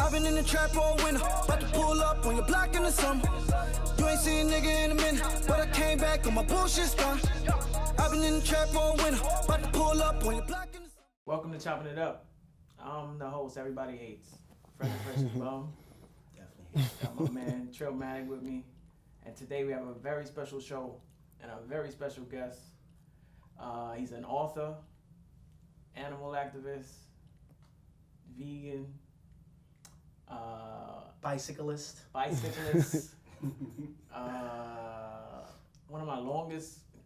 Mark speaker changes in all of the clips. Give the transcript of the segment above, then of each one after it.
Speaker 1: I've been in the trap all winter, about to pull up on your block in the summer. You ain't seen a nigga in a minute, but I came back on my bullshit stuff. I've been in the trap all winter, about to pull up on your block in the summer.
Speaker 2: Welcome to Chopping It Up. I'm the host everybody hates, Fresh Versus Bum.
Speaker 3: Definitely.
Speaker 2: Got my man Trillmatic with me, and today we have a very special show and a very special guest. He's an author, animal activist, vegan,
Speaker 3: Bicyclist.
Speaker 2: One of my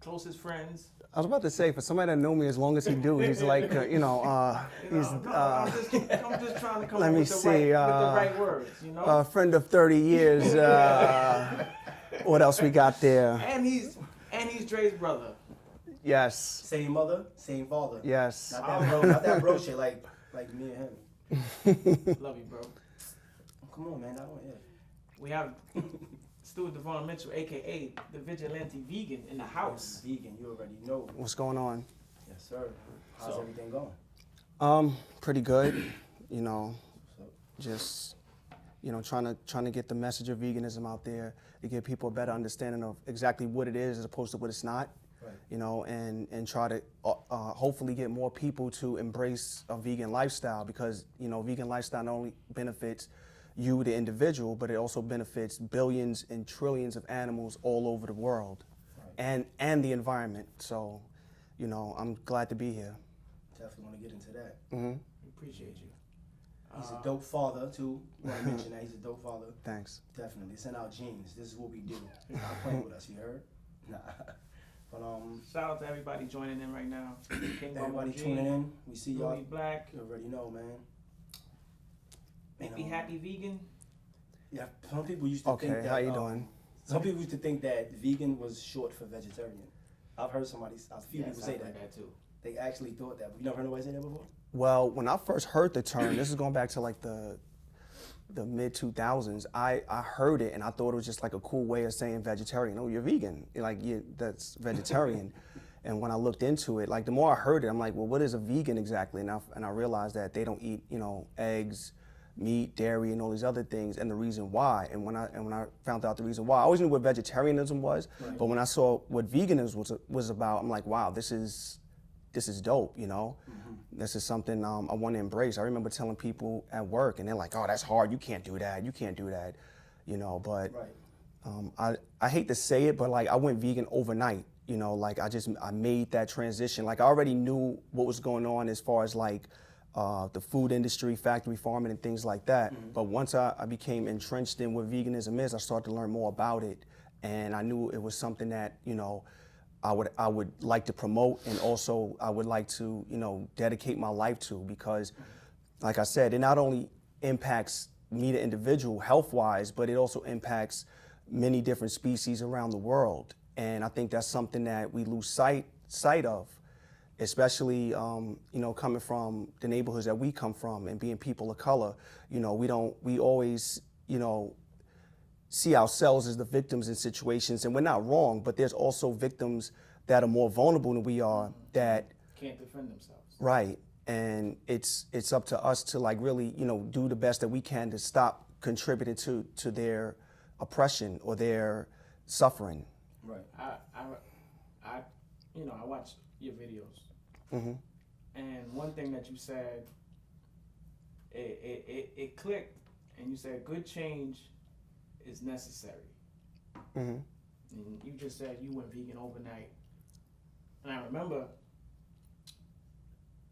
Speaker 2: closest friends.
Speaker 4: I was about to say, for somebody that know me as long as he do, he's like,
Speaker 2: I'm just trying to come up with the right words, you know?
Speaker 4: A friend of 30 years. What else we got there?
Speaker 2: And he's Dre's brother.
Speaker 4: Yes.
Speaker 3: Same mother, same father.
Speaker 4: Yes.
Speaker 3: Not that bro shit like me and him.
Speaker 2: Love you, bro.
Speaker 3: Come on, man.
Speaker 2: We have Stuart Devon Mitchell, a.k.a. the Vigilante Vegan, in the house.
Speaker 3: Vegan, you already know.
Speaker 4: What's going on?
Speaker 3: Yes, sir. How's everything going?
Speaker 4: Pretty good. You know, just trying to get the message of veganism out there to give people a better understanding of exactly what it is as opposed to what it's not.
Speaker 3: Right.
Speaker 4: You know, and try to hopefully get more people to embrace a vegan lifestyle, because vegan lifestyle not only benefits you, the individual, but it also benefits billions and trillions of animals all over the world, right, and the environment. So, I'm glad to be here.
Speaker 3: Definitely want to get into that.
Speaker 4: Mm-hmm.
Speaker 2: We appreciate you.
Speaker 3: He's a dope father too. Want to mention that he's a dope father.
Speaker 4: Thanks.
Speaker 3: Definitely. Send out genes. This is what we do. You're not playing with us. You heard? Nah. But
Speaker 2: shout out to everybody joining in right now.
Speaker 3: Everybody tuning in. We see y'all.
Speaker 2: Really Black.
Speaker 3: You already know, man.
Speaker 2: Make me happy vegan.
Speaker 3: Yeah, some people used to think that.
Speaker 4: How you doing?
Speaker 3: Some people used to think that vegan was short for vegetarian. I've heard a few people say
Speaker 2: I've heard that too.
Speaker 3: They actually thought that. You never heard nobody say that before?
Speaker 4: Well, when I first heard the term, this is going back to like the mid 2000s. I heard it and I thought it was just like a cool way of saying vegetarian. Oh, you're vegan. That's vegetarian. And when I looked into it, like the more I heard it, I'm like, well, what is a vegan exactly? And I realized that they don't eat, eggs, meat, dairy, and all these other things, and the reason why. And when I found out the reason why, I always knew what vegetarianism was, right, but when I saw what veganism was about, I'm like, wow, this is dope, Mm-hmm. This is something I want to embrace. I remember telling people at work, and they're like, oh, that's hard, you can't do that, but
Speaker 3: right.
Speaker 4: I hate to say it, but like I went vegan overnight, I made that transition. Like I already knew what was going on as far as like the food industry, factory farming, and things like that. Mm-hmm. But once I became entrenched in what veganism is, I started to learn more about it, and I knew it was something that I would like to promote, and also I would like to dedicate my life to, because, like I said, it not only impacts me, the individual, health-wise, but it also impacts many different species around the world, and I think that's something that we lose sight of. Especially, coming from the neighborhoods that we come from and being people of color, we always, see ourselves as the victims in situations, and we're not wrong, but there's also victims that are more vulnerable than we are that
Speaker 2: can't defend themselves.
Speaker 4: Right, and it's up to us to like really, do the best that we can to stop contributing to their oppression or their suffering.
Speaker 3: Right.
Speaker 2: I watch your videos.
Speaker 4: Mm-hmm.
Speaker 2: And one thing that you said, it clicked, and you said good change is necessary.
Speaker 4: Mm-hmm.
Speaker 2: And you just said you went vegan overnight, and I remember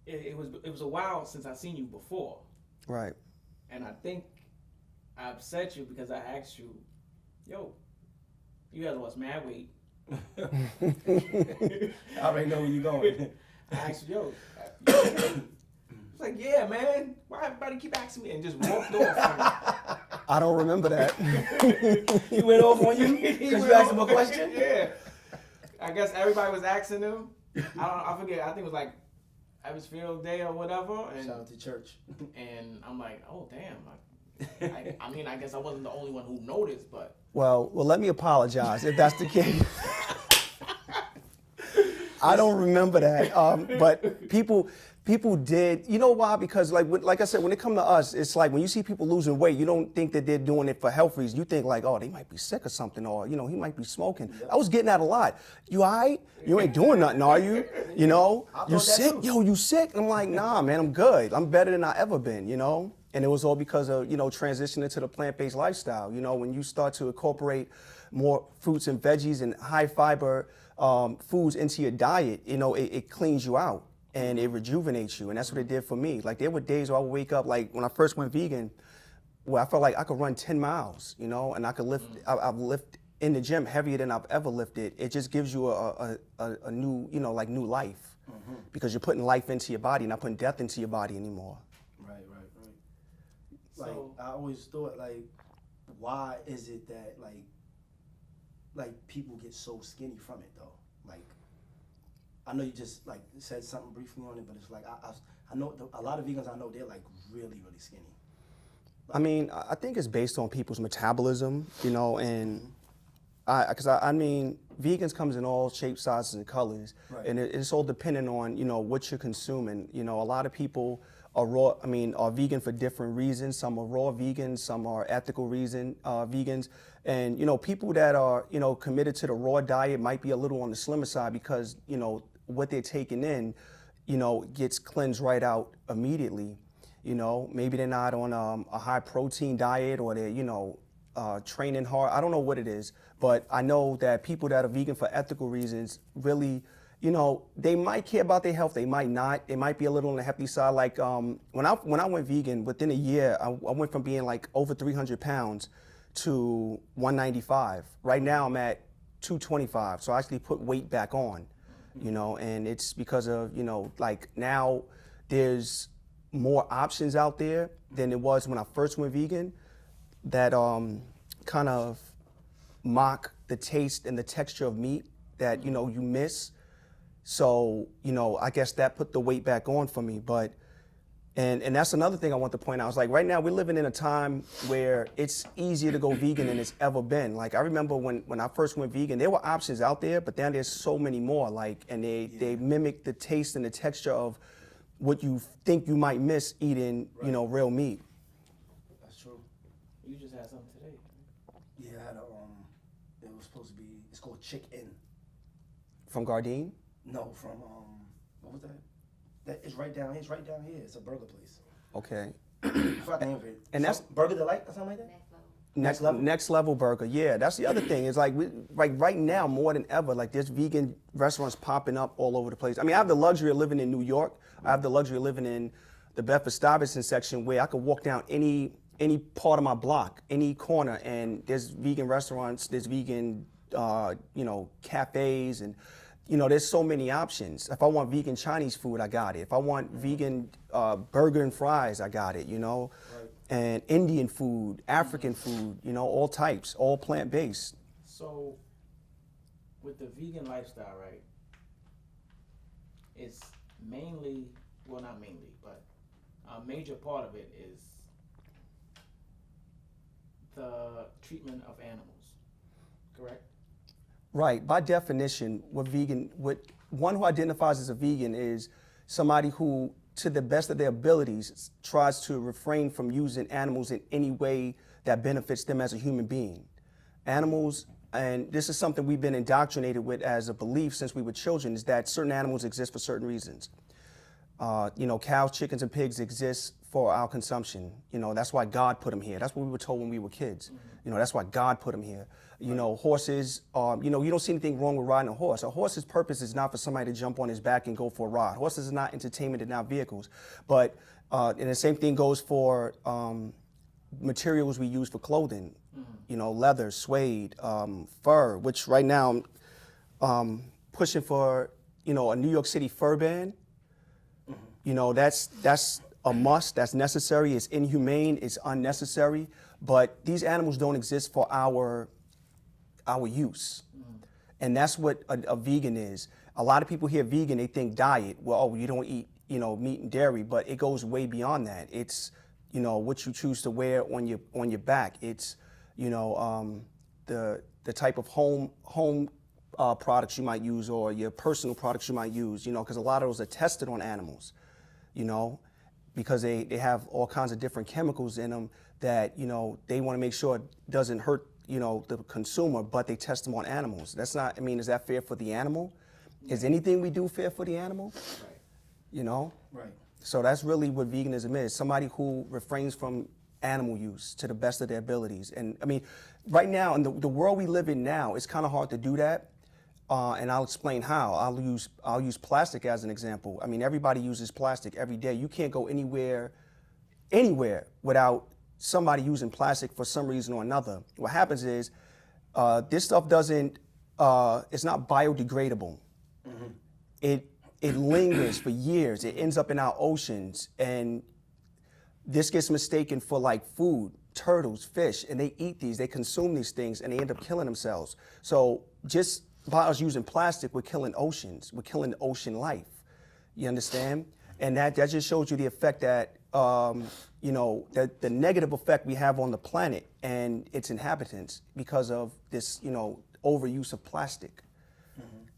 Speaker 2: it was a while since I seen you before.
Speaker 4: Right.
Speaker 2: And I think I upset you because I asked you, yo, you had lost mad weight.
Speaker 3: I already know where you're going.
Speaker 2: I asked you, yo, it's like, yeah, man. Why everybody keep asking me? And just walked off.
Speaker 4: I don't remember that.
Speaker 3: He went off on you because you asked him a question?
Speaker 2: Yeah. I guess everybody was asking him. I forget. I think it was like Evansville Day or whatever. And,
Speaker 3: shout out to church.
Speaker 2: And I'm like, oh, damn. I mean, I guess I wasn't the only one who noticed, but.
Speaker 4: Well, let me apologize if that's the case. I don't remember that. But people did. You know why? Because like I said, when it comes to us, it's like when you see people losing weight, you don't think that they're doing it for health reasons. You think like, oh, they might be sick or something, or he might be smoking. I was getting that a lot. You all right? You ain't doing nothing, are you? You know? You sick? Yo, you sick? And I'm like, nah, man, I'm good. I'm better than I ever been. And it was all because of transitioning to the plant-based lifestyle. When you start to incorporate more fruits and veggies and high fiber foods into your diet, it cleans you out and it rejuvenates you, and that's what it did for me. Like there were days where I would wake up, like when I first went vegan, where I felt like I could run 10 miles, and I could lift. I've lifted in the gym heavier than I've ever lifted. It just gives you a new, new life, because you're putting life into your body, not putting death into your body anymore.
Speaker 3: Right. Like I always thought, like, why is it that like people get so skinny from it though? Like, I know you just like said something briefly on it, but it's like I know a lot of vegans I know, they're like really skinny.
Speaker 4: I mean, I think it's based on people's metabolism, and I mean, vegans comes in all shapes, sizes, and colors,
Speaker 3: right.
Speaker 4: And it's all dependent on what you're consuming. A lot of people are vegan for different reasons. Some are raw vegans, some are ethical vegans, and people that are committed to the raw diet might be a little on the slimmer side because what they're taking in, gets cleansed right out immediately. Maybe they're not on a high protein diet, or they're training hard. I don't know what it is, but I know that people that are vegan for ethical reasons really, they might care about their health. They might not. They might be a little on the hefty side. Like when I went vegan, within a year, I went from being like over 300 pounds to 195. Right now I'm at 225. So I actually put weight back on, and it's because of, like now there's more options out there than it was when I first went vegan that kind of mock the taste and the texture of meat that, you miss. So, I guess that put the weight back on for me. But, and that's another thing I want to point out. It's like right now we're living in a time where it's easier to go vegan than it's ever been. Like I remember when I first went vegan, there were options out there, but then there's so many more. Like, and they mimic the taste and the texture of what you think you might miss eating, real meat.
Speaker 3: That's true.
Speaker 2: You just had something today.
Speaker 3: Yeah, I had it was supposed to be, it's called Chick-In.
Speaker 4: From Gardein?
Speaker 3: No, from what was that? That is right down here. It's right down here. It's a burger place.
Speaker 4: Okay.
Speaker 3: I forgot the name of it.
Speaker 4: And that's
Speaker 3: Burger Delight or something like that.
Speaker 4: Next level burger. Yeah, that's the other thing. It's like right now more than ever, like there's vegan restaurants popping up all over the place. I mean, I have the luxury of living in New York. I have the luxury of living in the Bedford-Stuyvesant section where I could walk down any part of my block, any corner, and there's vegan restaurants, there's vegan cafes, and there's so many options. If I want vegan Chinese food, I got it. If I want vegan burger and fries, I got it, Right. And Indian food, African food, all types, all plant-based.
Speaker 2: So, with the vegan lifestyle, right, it's mainly, well not mainly, but a major part of it is the treatment of animals, correct?
Speaker 4: Right. By definition, one who identifies as a vegan is somebody who, to the best of their abilities, tries to refrain from using animals in any way that benefits them as a human being. Animals, and this is something we've been indoctrinated with as a belief since we were children, is that certain animals exist for certain reasons. Cows, chickens, and pigs exist for our consumption. That's why God put them here. That's what we were told when we were kids. That's why God put them here. Horses, you don't see anything wrong with riding a horse. A horse's purpose is not for somebody to jump on his back and go for a ride. Horses are not entertainment, they're not vehicles. But, and the same thing goes for materials we use for clothing. Leather, suede, fur, which right now I'm pushing for, a New York City fur ban. That's a must, that's necessary, it's inhumane, it's unnecessary, but these animals don't exist for our use. And that's what a vegan is. A lot of people hear vegan, they think diet. Well, you don't eat, meat and dairy, but it goes way beyond that. It's, what you choose to wear on your back. It's, the type of home products you might use or your personal products you might use, you know, because a lot of those are tested on animals, you know, because they have all kinds of different chemicals in them that, you know, they want to make sure it doesn't hurt, you know, the consumer, but they test them on animals. That's not, I mean, is that fair for the animal? Is anything we do fair for the animal?
Speaker 2: Right.
Speaker 4: You know?
Speaker 3: Right.
Speaker 4: So that's really what veganism is. Somebody who refrains from animal use to the best of their abilities. And I mean, right now, in the world we live in now, it's kind of hard to do that. And I'll explain how. I'll use plastic as an example. I mean, everybody uses plastic every day. You can't go anywhere without somebody using plastic for some reason or another. What happens is this stuff doesn't, it's not biodegradable. Mm-hmm. It lingers for years. It ends up in our oceans, and this gets mistaken for like food, turtles, fish, and they eat these, they consume these things, and they end up killing themselves. So just by us using plastic, we're killing oceans, we're killing ocean life. You understand? And that just shows you the effect that, you know, that the negative effect we have on the planet and its inhabitants because of this, you know, overuse of plastic.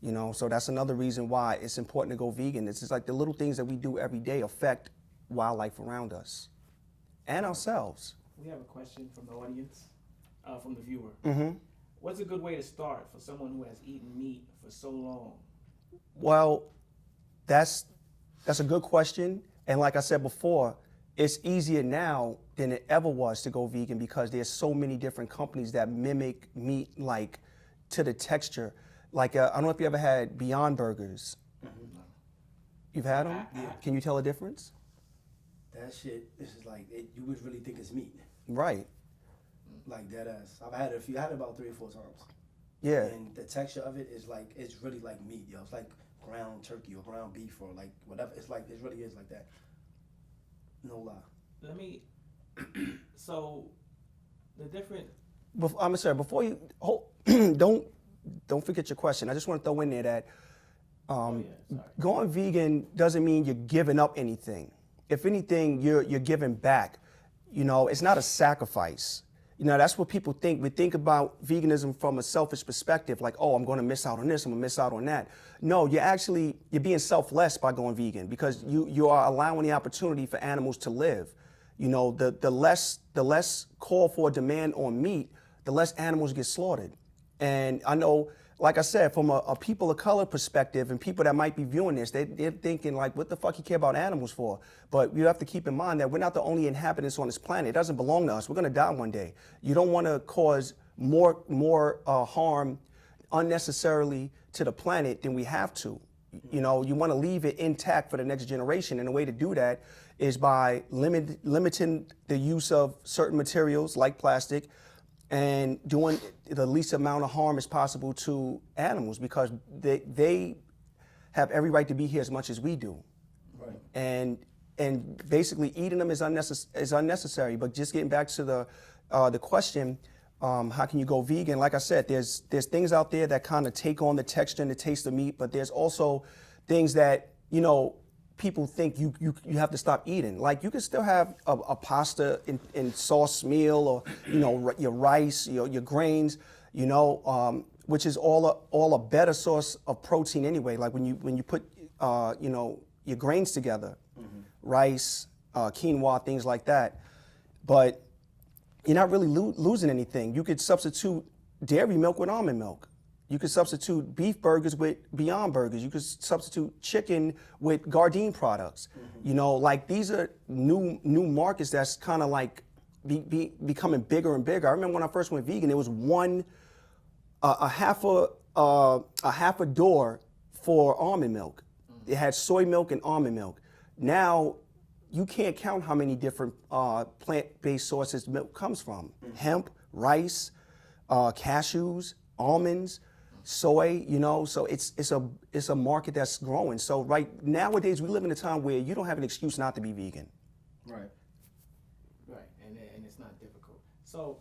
Speaker 4: You know, so that's another reason why it's important to go vegan. It's just like the little things that we do every day affect wildlife around us and ourselves.
Speaker 2: We have a question from the audience, from the viewer.
Speaker 4: Mm-hmm.
Speaker 2: What's a good way to start for someone who has eaten meat for so long?
Speaker 4: Well, that's a good question. And like I said before, it's easier now than it ever was to go vegan because there's so many different companies that mimic meat like to the texture. Like, I don't know if you ever had Beyond Burgers. Mm-hmm. You've had them?
Speaker 3: Yeah.
Speaker 4: Can you tell the difference?
Speaker 3: That shit, this is like, you would really think it's meat.
Speaker 4: Right.
Speaker 3: Like dead ass. I've had it I had it about 3 or 4 times.
Speaker 4: Yeah.
Speaker 3: And the texture of it is like, it's really like meat, yo. It's like ground turkey or ground beef or like whatever. It's like, it really is like that. No lie.
Speaker 2: Let me, so the different.
Speaker 4: I'm sorry, before you, don't forget your question. I just want to throw in there that going vegan doesn't mean you're giving up anything. If anything, you're giving back. You know, it's not a sacrifice. You know, that's what people think. We think about veganism from a selfish perspective, like, oh, I'm going to miss out on this, I'm going to miss out on that. No, you're being selfless by going vegan because you are allowing the opportunity for animals to live. You know, the less call for demand on meat, the less animals get slaughtered. And I know, like I said, from a people of color perspective and people that might be viewing this, they're thinking like, what the fuck you care about animals for? But you have to keep in mind that we're not the only inhabitants on this planet. It doesn't belong to us. We're gonna die one day. You don't wanna cause more harm unnecessarily to the planet than we have to. You know, you wanna leave it intact for the next generation. And the way to do that is by limiting the use of certain materials like plastic, and doing the least amount of harm as possible to animals because they have every right to be here as much as we do.
Speaker 3: Right.
Speaker 4: And basically eating them is unnecessary. But just getting back to the question, how can you go vegan? Like I said, there's things out there that kind of take on the texture and the taste of meat, but there's also things that, you know, people think you have to stop eating. Like you can still have a pasta in sauce meal, or you know, your rice, your grains, you know, which is all a better source of protein anyway. Like when you put you know, your grains together, rice, quinoa, things like that. But you're not really losing anything. You could substitute dairy milk with almond milk. You could substitute beef burgers with Beyond Burgers. You could substitute chicken with Gardein products. You know, like these are new markets that's kind of like becoming bigger and bigger. I remember when I first went vegan, there was a half a door for almond milk. It had soy milk and almond milk. Now you can't count how many different plant-based sources milk comes from. Hemp, rice, cashews, almonds, soy, you know, so it's a market that's growing. So nowadays we live in a time where you don't have an excuse not to be vegan.
Speaker 3: Right.
Speaker 2: Right, and it's not difficult. So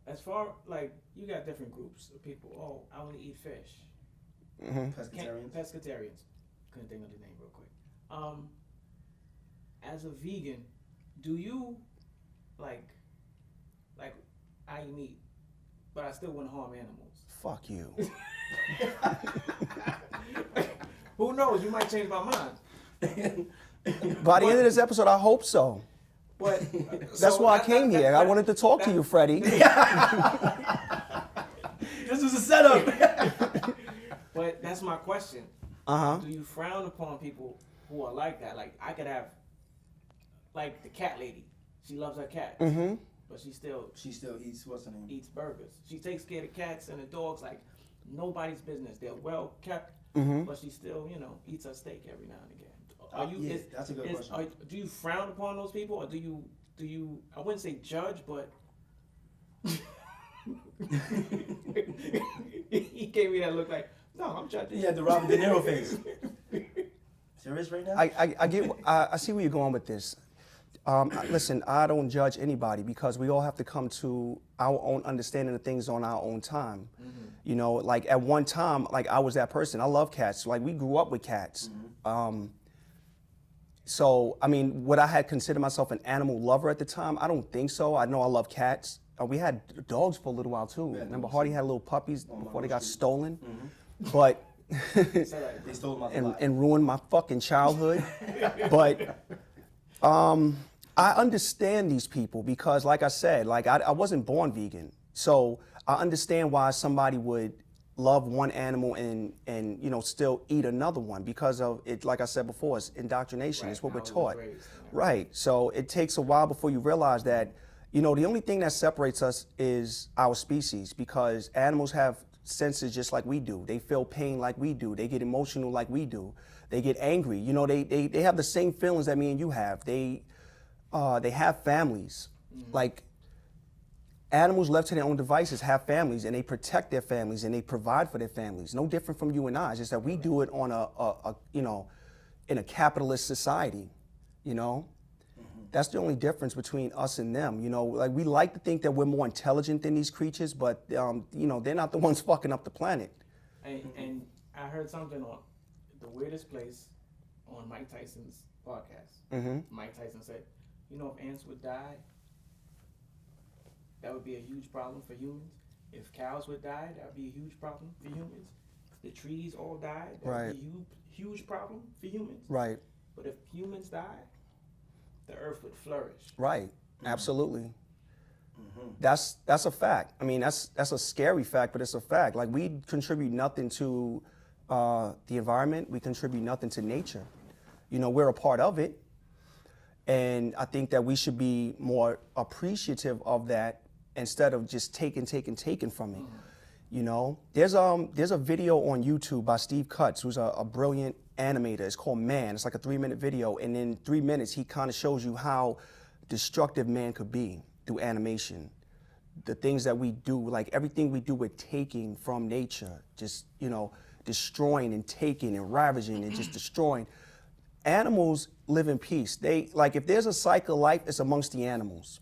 Speaker 2: as far, like, you got different groups of people. Oh, I only eat fish.
Speaker 3: Pescatarians.
Speaker 2: Pescatarians. Couldn't think of the name real quick. As a vegan, do you like I eat meat? but I still wouldn't harm animals.
Speaker 4: Fuck you.
Speaker 2: Who knows? You might change my mind.
Speaker 4: By the end of this episode, I hope so.
Speaker 2: But
Speaker 4: That's why I came here. I wanted to talk to you, Freddie.
Speaker 3: This was a setup.
Speaker 2: But that's my question.
Speaker 4: Uh-huh.
Speaker 2: Do you frown upon people who are like that? Like I could have, like the cat lady. She loves her cats, but she still
Speaker 3: eats what's her name?
Speaker 2: eats burgers. She takes care of the cats and the dogs like nobody's business. They're well kept, but she still, eats her steak every now and again.
Speaker 3: That's a good question.
Speaker 2: Do you frown upon those people, or do you? I wouldn't say judge, but he gave me that look like, no, I'm judging.
Speaker 3: He had the Robert De Niro face. Serious right now?
Speaker 4: I see where you're going with this. Listen, I don't judge anybody because we all have to come to our own understanding of things on our own time. Like at one time, like I was that person. I love cats. Like we grew up with cats. So, I mean, would I had considered myself an animal lover at the time? I don't think so. I know I love cats. We had dogs for a little while too. Remember Hardy had little puppies before they got stolen? But
Speaker 3: they stole my
Speaker 4: and ruined my fucking childhood. But I understand these people because, like I said, like I wasn't born vegan. So I understand why somebody would love one animal and still eat another one because of it. Like I said before, it's indoctrination. Right. It's what we're taught. Right. So it takes a while before you realize that, the only thing that separates us is our species because animals have senses just like we do. They feel pain like we do. They get emotional like we do. They get angry. They have the same feelings that me and you have. They have families. Like animals left to their own devices have families and they protect their families and they provide for their families. No different from you and I. It's just that we do it on in a capitalist society, That's the only difference between us and them. Like we like to think that we're more intelligent than these creatures, but they're not the ones fucking up the planet.
Speaker 2: And I heard something on the weirdest place on Mike Tyson's podcast. Mike Tyson said, if ants would die, that would be a huge problem for humans. If cows would die, that would be a huge problem for humans. If the trees all died, that would be a huge problem for humans.
Speaker 4: Right.
Speaker 2: But if humans die, the earth would flourish.
Speaker 4: Right. Absolutely. That's a fact. I mean, that's a scary fact, but it's a fact. Like we contribute nothing to the environment. We contribute nothing to nature. We're a part of it. And I think that we should be more appreciative of that instead of just taking from it. There's a video on YouTube by Steve Cutts, who's a brilliant animator. It's called Man. It's like a 3-minute video, and in 3 minutes he kind of shows you how destructive man could be through animation. The things that we do, like everything we do, we're taking from nature, just destroying and taking and ravaging and just destroying. Animals live in peace. If there's a cycle of life, it's amongst the animals.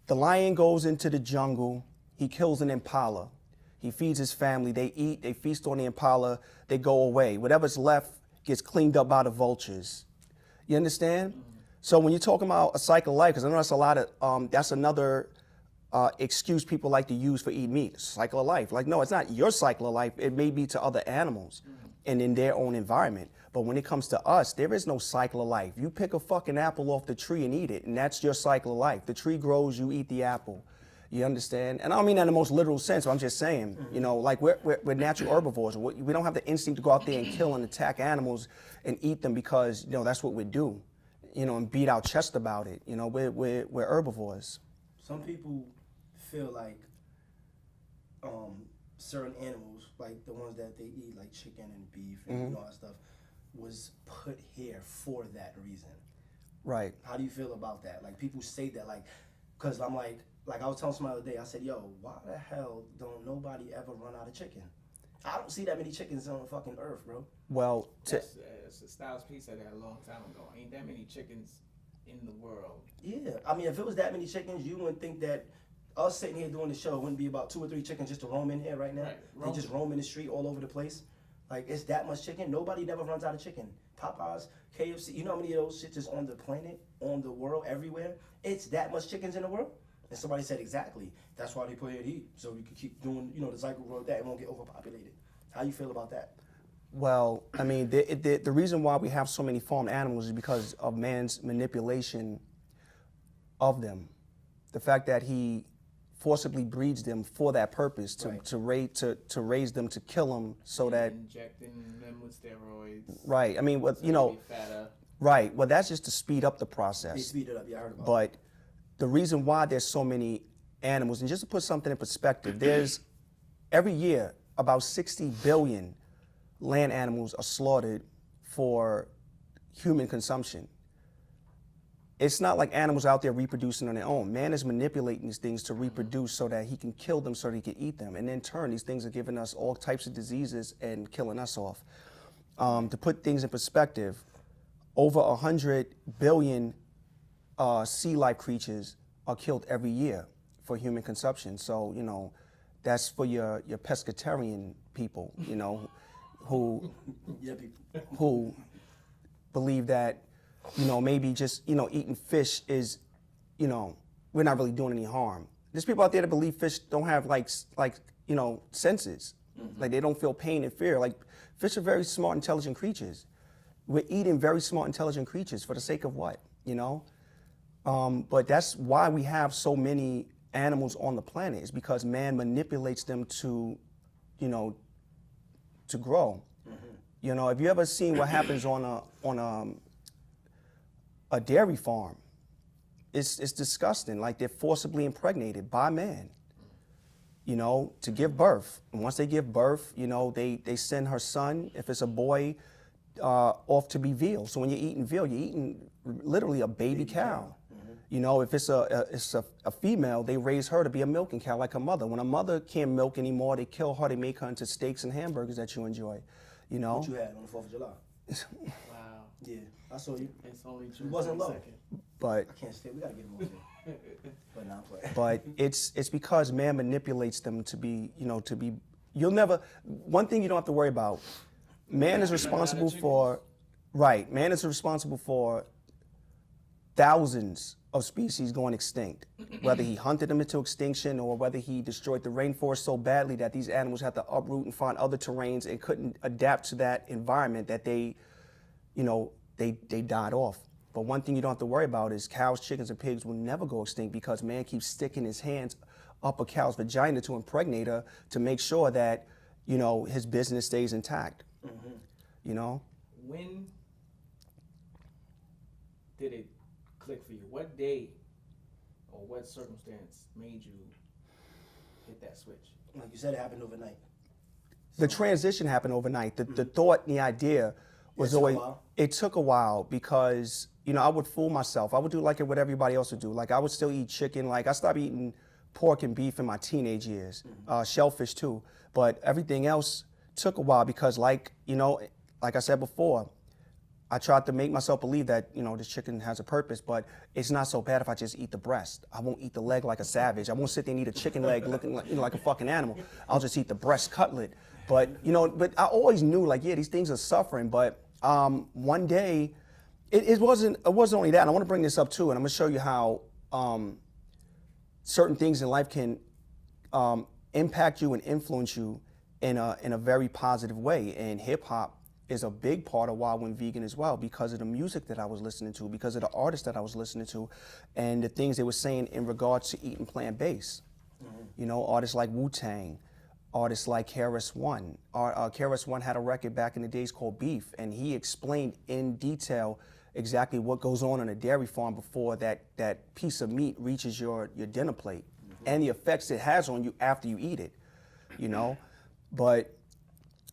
Speaker 4: The lion goes into the jungle, he kills an impala. He feeds his family, they eat, they feast on the impala, they go away. Whatever's left gets cleaned up by the vultures. You understand? So when you're talking about a cycle of life, because I know that's another excuse people like to use for eating meat, cycle of life. Like, no, it's not your cycle of life, it may be to other animals and in their own environment. But when it comes to us, there is no cycle of life. You pick a fucking apple off the tree and eat it, and that's your cycle of life. The tree grows, you eat the apple. You understand? And I don't mean that in the most literal sense, but I'm just saying, like we're natural herbivores. We don't have the instinct to go out there and kill and attack animals and eat them because, that's what we do, and beat our chest about it. We're herbivores.
Speaker 3: Some people feel like certain animals, like the ones that they eat, like chicken and beef and all that stuff, was put here for that reason.
Speaker 4: Right.
Speaker 3: How do you feel about that? Like people say that, because I'm like I was telling somebody the other day, I said, yo, why the hell don't nobody ever run out of chicken? I don't see that many chickens on the fucking earth, bro.
Speaker 4: Well,
Speaker 2: Styles P said that a long time ago. Ain't that many chickens in the world.
Speaker 3: Yeah, I mean, if it was that many chickens, you wouldn't think that us sitting here doing the show wouldn't be about 2 or 3 chickens just to roam in here right now. They just roam in the street all over the place. Like, it's that much chicken. Nobody never runs out of chicken. Popeyes, KFC, you know how many of those shits is on the planet, on the world, everywhere? It's that much chickens in the world. And somebody said exactly. That's why they put here to eat, so we can keep doing, the cycle of that. It won't get overpopulated. How you feel about that?
Speaker 4: Well, I mean, the reason why we have so many farmed animals is because of man's manipulation of them. The fact that he forcibly breeds them for that purpose, to raise them, to kill them, so that
Speaker 2: injecting them with steroids.
Speaker 4: Right. I mean, what
Speaker 2: so they be fatter.
Speaker 4: Right. Well, that's just to speed up the process.
Speaker 3: They speed it up. Yeah, I heard about
Speaker 4: But the reason why there's so many animals, and just to put something in perspective, there's every year about 60 billion land animals are slaughtered for human consumption. It's not like animals out there reproducing on their own. Man is manipulating these things to reproduce so that he can kill them, so that he can eat them. And in turn, these things are giving us all types of diseases and killing us off. To put things in perspective, over 100 billion sea life creatures are killed every year for human consumption. So, that's for your pescatarian people, who who believe that, maybe just, eating fish is, we're not really doing any harm. There's people out there that believe fish don't have senses. Like they don't feel pain and fear. Like fish are very smart, intelligent creatures. We're eating very smart, intelligent creatures for the sake of what, But that's why we have so many animals on the planet, is because man manipulates them to, to grow. If you ever seen what happens on a dairy farm, it's disgusting. Like they're forcibly impregnated by man, to give birth. And once they give birth, they send her son, if it's a boy, off to be veal. So when you're eating veal, you're eating literally a baby cow. If it's a female, they raise her to be a milking cow like her mother. When a mother can't milk anymore, they kill her, they make her into steaks and hamburgers that you enjoy.
Speaker 3: What you had on the 4th of July?
Speaker 2: Wow.
Speaker 3: Yeah, I saw you.
Speaker 2: It's only
Speaker 3: You wasn't low.
Speaker 4: But
Speaker 3: I can't stay. We gotta get him over here. But now I'm playing.
Speaker 4: But it's because man manipulates them to be, you'll never, one thing you don't have to worry about, man is responsible for, man is responsible for thousands of species going extinct, whether he hunted them into extinction or whether he destroyed the rainforest so badly that these animals had to uproot and find other terrains and couldn't adapt to that environment, that they died off. But one thing you don't have to worry about is cows, chickens, and pigs will never go extinct, because man keeps sticking his hands up a cow's vagina to impregnate her to make sure that, his business stays intact.
Speaker 2: When did it click for you? What day or what circumstance made you hit that switch?
Speaker 3: Like you said, it happened overnight.
Speaker 4: The transition happened overnight. The thought and the idea was always, it took a while, because, I would fool myself. I would do like what everybody else would do. Like I would still eat chicken. Like I stopped eating pork and beef in my teenage years, shellfish too. But everything else took a while, because like I said before, I tried to make myself believe that, this chicken has a purpose, but it's not so bad if I just eat the breast. I won't eat the leg like a savage. I won't sit there and eat a chicken leg looking like, like a fucking animal. I'll just eat the breast cutlet. But, but I always knew, like, yeah, these things are suffering. But one day, it wasn't only that. And I want to bring this up too, and I'm going to show you how certain things in life can impact you and influence you in a very positive way. And hip hop is a big part of why I went vegan as well, because of the music that I was listening to, because of the artists that I was listening to, and the things they were saying in regards to eating plant-based. Artists like Wu-Tang, artists like KRS-One. KRS-One had a record back in the days called Beef, and he explained in detail exactly what goes on a dairy farm before that piece of meat reaches your dinner plate, and the effects it has on you after you eat it, But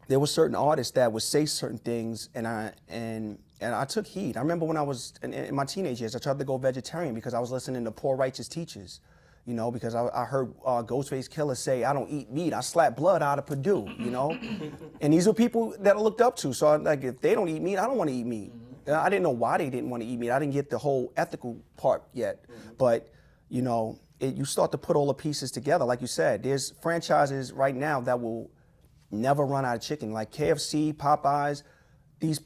Speaker 4: there were certain artists that would say certain things, and I took heed. I remember when I was in my teenage years, I tried to go vegetarian because I was listening to Poor Righteous Teachers, because I heard Ghostface Killer say, "I don't eat meat, I slap blood out of Purdue," And these are people that I looked up to. So if they don't eat meat, I don't want to eat meat. I didn't know why they didn't want to eat meat. I didn't get the whole ethical part yet. But, you start to put all the pieces together. Like you said, there's franchises right now that will never run out of chicken. Like KFC, Popeyes, these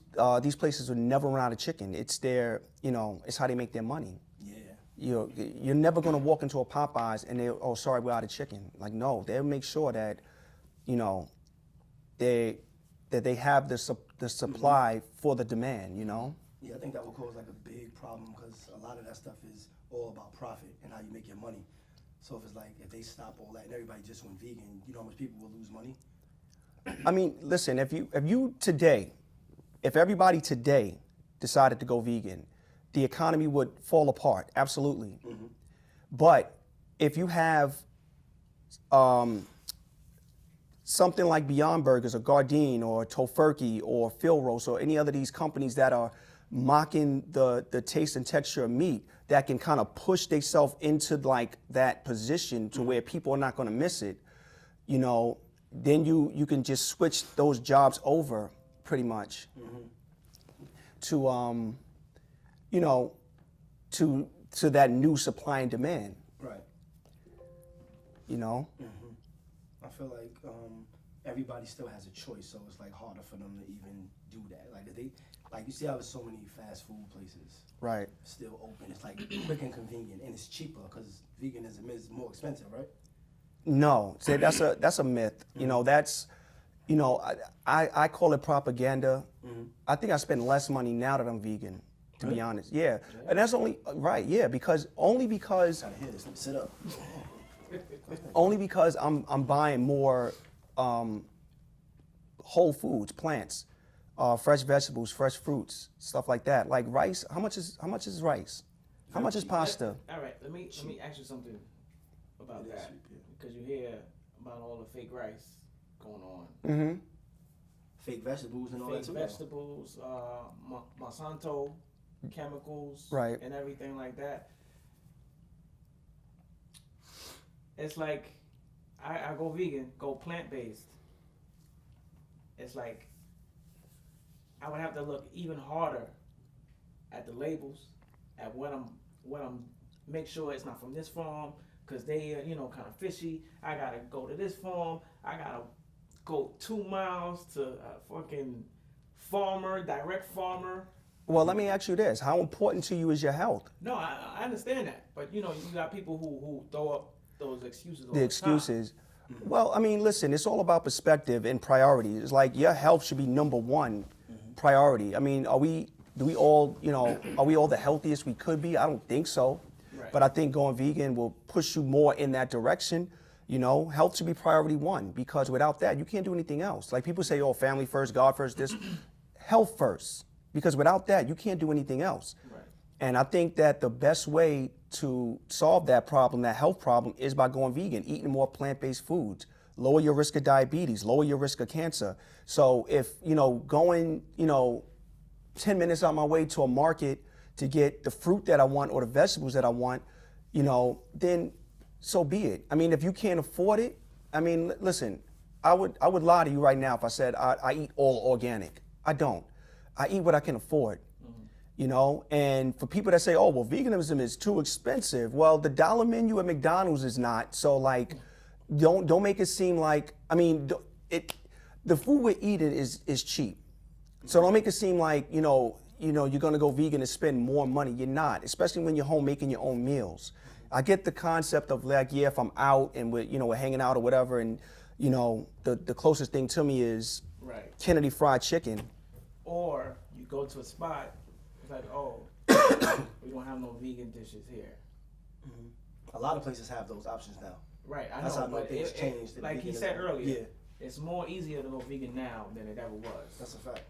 Speaker 4: places will never run out of chicken. It's their, it's how they make their money.
Speaker 3: Yeah.
Speaker 4: You're never going to walk into a Popeyes and they, oh, sorry, we're out of chicken. Like, no, they'll make sure that, they have the supply for the demand,
Speaker 3: Yeah, I think that will cause like a big problem because a lot of that stuff is all about profit and how you make your money. So if it's like, if they stop all that and everybody just went vegan, you know how much people will lose money?
Speaker 4: I mean, listen, if everybody today decided to go vegan, the economy would fall apart, absolutely. Mm-hmm. But if you have something like Beyond Burgers or Gardein or Tofurkey or Phil Roast or any other of these companies that are mocking the taste and texture of meat that can kind of push themselves into like that position to where people are not going to miss it, then you can just switch those jobs over pretty much to to that new supply and demand.
Speaker 3: Right. I feel like everybody still has a choice, so it's like harder for them to even do that. Like you see how there's so many fast food places
Speaker 4: Right.
Speaker 3: still open. It's like quick and convenient, and it's cheaper because veganism is more expensive, right?
Speaker 4: No, see, that's a myth. I call it propaganda. I think I spend less money now that I'm vegan, to be honest. Yeah, and that's only right. Yeah, because only because
Speaker 3: Gotta hear this. Let me sit up.
Speaker 4: I'm buying more whole foods, plants, fresh vegetables, fresh fruits, stuff like that. Like rice. How much is rice? How much is pasta?
Speaker 2: All right, let me ask you something about that, because you hear about all the fake rice going on.
Speaker 4: Mm-hmm.
Speaker 3: Fake vegetables and all that too.
Speaker 2: Fake vegetables, Monsanto chemicals,
Speaker 4: Right.
Speaker 2: and everything like that. It's like I go vegan, go plant-based. It's like I would have to look even harder at the labels, at what I'm make sure it's not from this farm, because they are, kind of fishy. I gotta go to this farm. I gotta go 2 miles to a fucking direct farmer.
Speaker 4: Well, let me ask you this: how important to you is your health?
Speaker 2: No, I understand that, but you got people who throw up those excuses all
Speaker 4: The
Speaker 2: the
Speaker 4: excuses. Well, I mean, listen, it's all about perspective and priority. It's like your health should be number one priority. I mean, are we all the healthiest we could be? I don't think so.
Speaker 2: Right.
Speaker 4: But I think going vegan will push you more in that direction. Health should be priority one, because without that, you can't do anything else. Like people say, oh, family first, God first, this. Health first, because without that, you can't do anything else.
Speaker 2: Right.
Speaker 4: And I think that the best way to solve that problem, that health problem, is by going vegan, eating more plant-based foods, lower your risk of diabetes, lower your risk of cancer. So if, going, 10 minutes on my way to a market to get the fruit that I want or the vegetables that I want, then so be it. I mean, if you can't afford it, I mean, listen, I would lie to you right now if I said I eat all organic. I don't. I eat what I can afford. And for people that say, oh, well, veganism is too expensive. Well, the dollar menu at McDonald's is not. So like, don't make it seem like, I mean, the food we're eating is cheap. So don't make it seem like, you're going to go vegan and spend more money. You're not, especially when you're home making your own meals. I get the concept of like, yeah, if I'm out and we're hanging out or whatever, and the closest thing to me is
Speaker 2: Right.
Speaker 4: Kennedy Fried Chicken.
Speaker 2: Or you go to a spot, it's like, oh, we don't have no vegan dishes here.
Speaker 3: A lot of places have those options now.
Speaker 2: Right, I
Speaker 3: That's
Speaker 2: know,
Speaker 3: how
Speaker 2: but
Speaker 3: things changed.
Speaker 2: like he
Speaker 3: veganism.
Speaker 2: said earlier,
Speaker 3: Yeah,
Speaker 2: it's more easier to go vegan now than it ever was.
Speaker 3: that's a fact.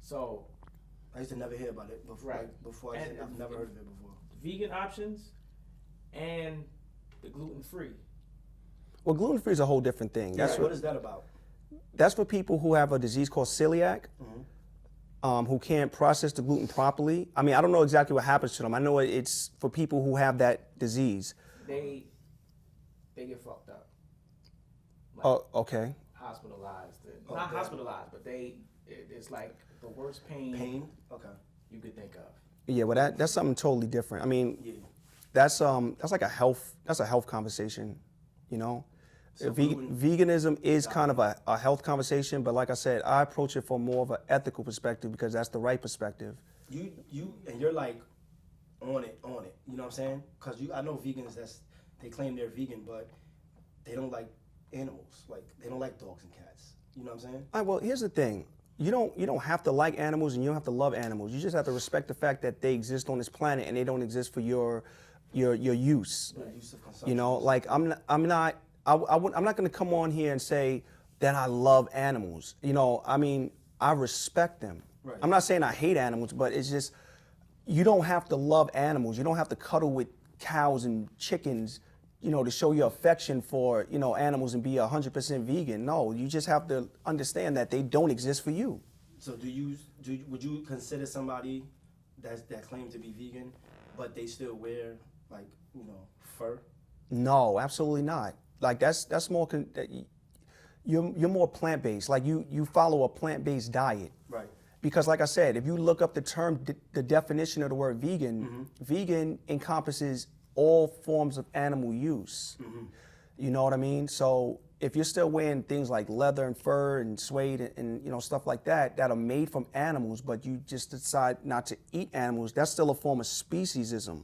Speaker 2: So,
Speaker 3: I used to never hear about it before.
Speaker 2: Right.
Speaker 3: Like, before
Speaker 2: And
Speaker 3: I've never heard of it before.
Speaker 2: vegan options and the gluten-free.
Speaker 4: Well, gluten-free is a whole different thing.
Speaker 3: Yeah, what is that about?
Speaker 4: That's for people who have a disease called celiac, who can't process the gluten properly. I mean, I don't know exactly what happens to them. I know it's for people who have that disease.
Speaker 2: They get fucked up. Like,
Speaker 4: Oh, okay.
Speaker 2: hospitalized. And,
Speaker 3: Oh,
Speaker 2: not
Speaker 3: damn.
Speaker 2: hospitalized, but it's like the worst
Speaker 3: Pain? Okay.
Speaker 2: you could think of.
Speaker 4: Yeah, well, that's something totally different. I mean,
Speaker 3: Yeah.
Speaker 4: that's like a health conversation,
Speaker 3: So
Speaker 4: Veganism is kind of a health conversation, but like I said, I approach it from more of an ethical perspective because that's the right perspective.
Speaker 3: You and you're like on it. You know what I'm saying? Because I know vegans they claim they're vegan, but they don't like animals. Like they don't like dogs and cats. You know what I'm saying?
Speaker 4: All right, well, here's the thing. You don't have to like animals and you don't have to love animals. You just have to respect the fact that they exist on this planet and they don't exist for your use.
Speaker 3: Right. Use of consumption.
Speaker 4: You know, like I'm not going to come on here and say that I love animals. You know, I mean, I respect them.
Speaker 3: Right.
Speaker 4: I'm not saying I hate animals, but it's just you don't have to love animals. You don't have to cuddle with cows and chickens, you know, to show your affection for, you know, animals and be 100% vegan. No, you just have to understand that they don't exist for you.
Speaker 3: So would you consider somebody that claims to be vegan, but they still wear like, you know, fur?
Speaker 4: No, absolutely not. Like that's more you're more plant-based. Like you follow a plant-based diet.
Speaker 3: Right.
Speaker 4: Because like I said, if you look up the definition of the word vegan, vegan encompasses all forms of animal use. You know what I mean? So if you're still wearing things like leather and fur and suede and you know stuff like that are made from animals, but you just decide not to eat animals, that's still a form of speciesism.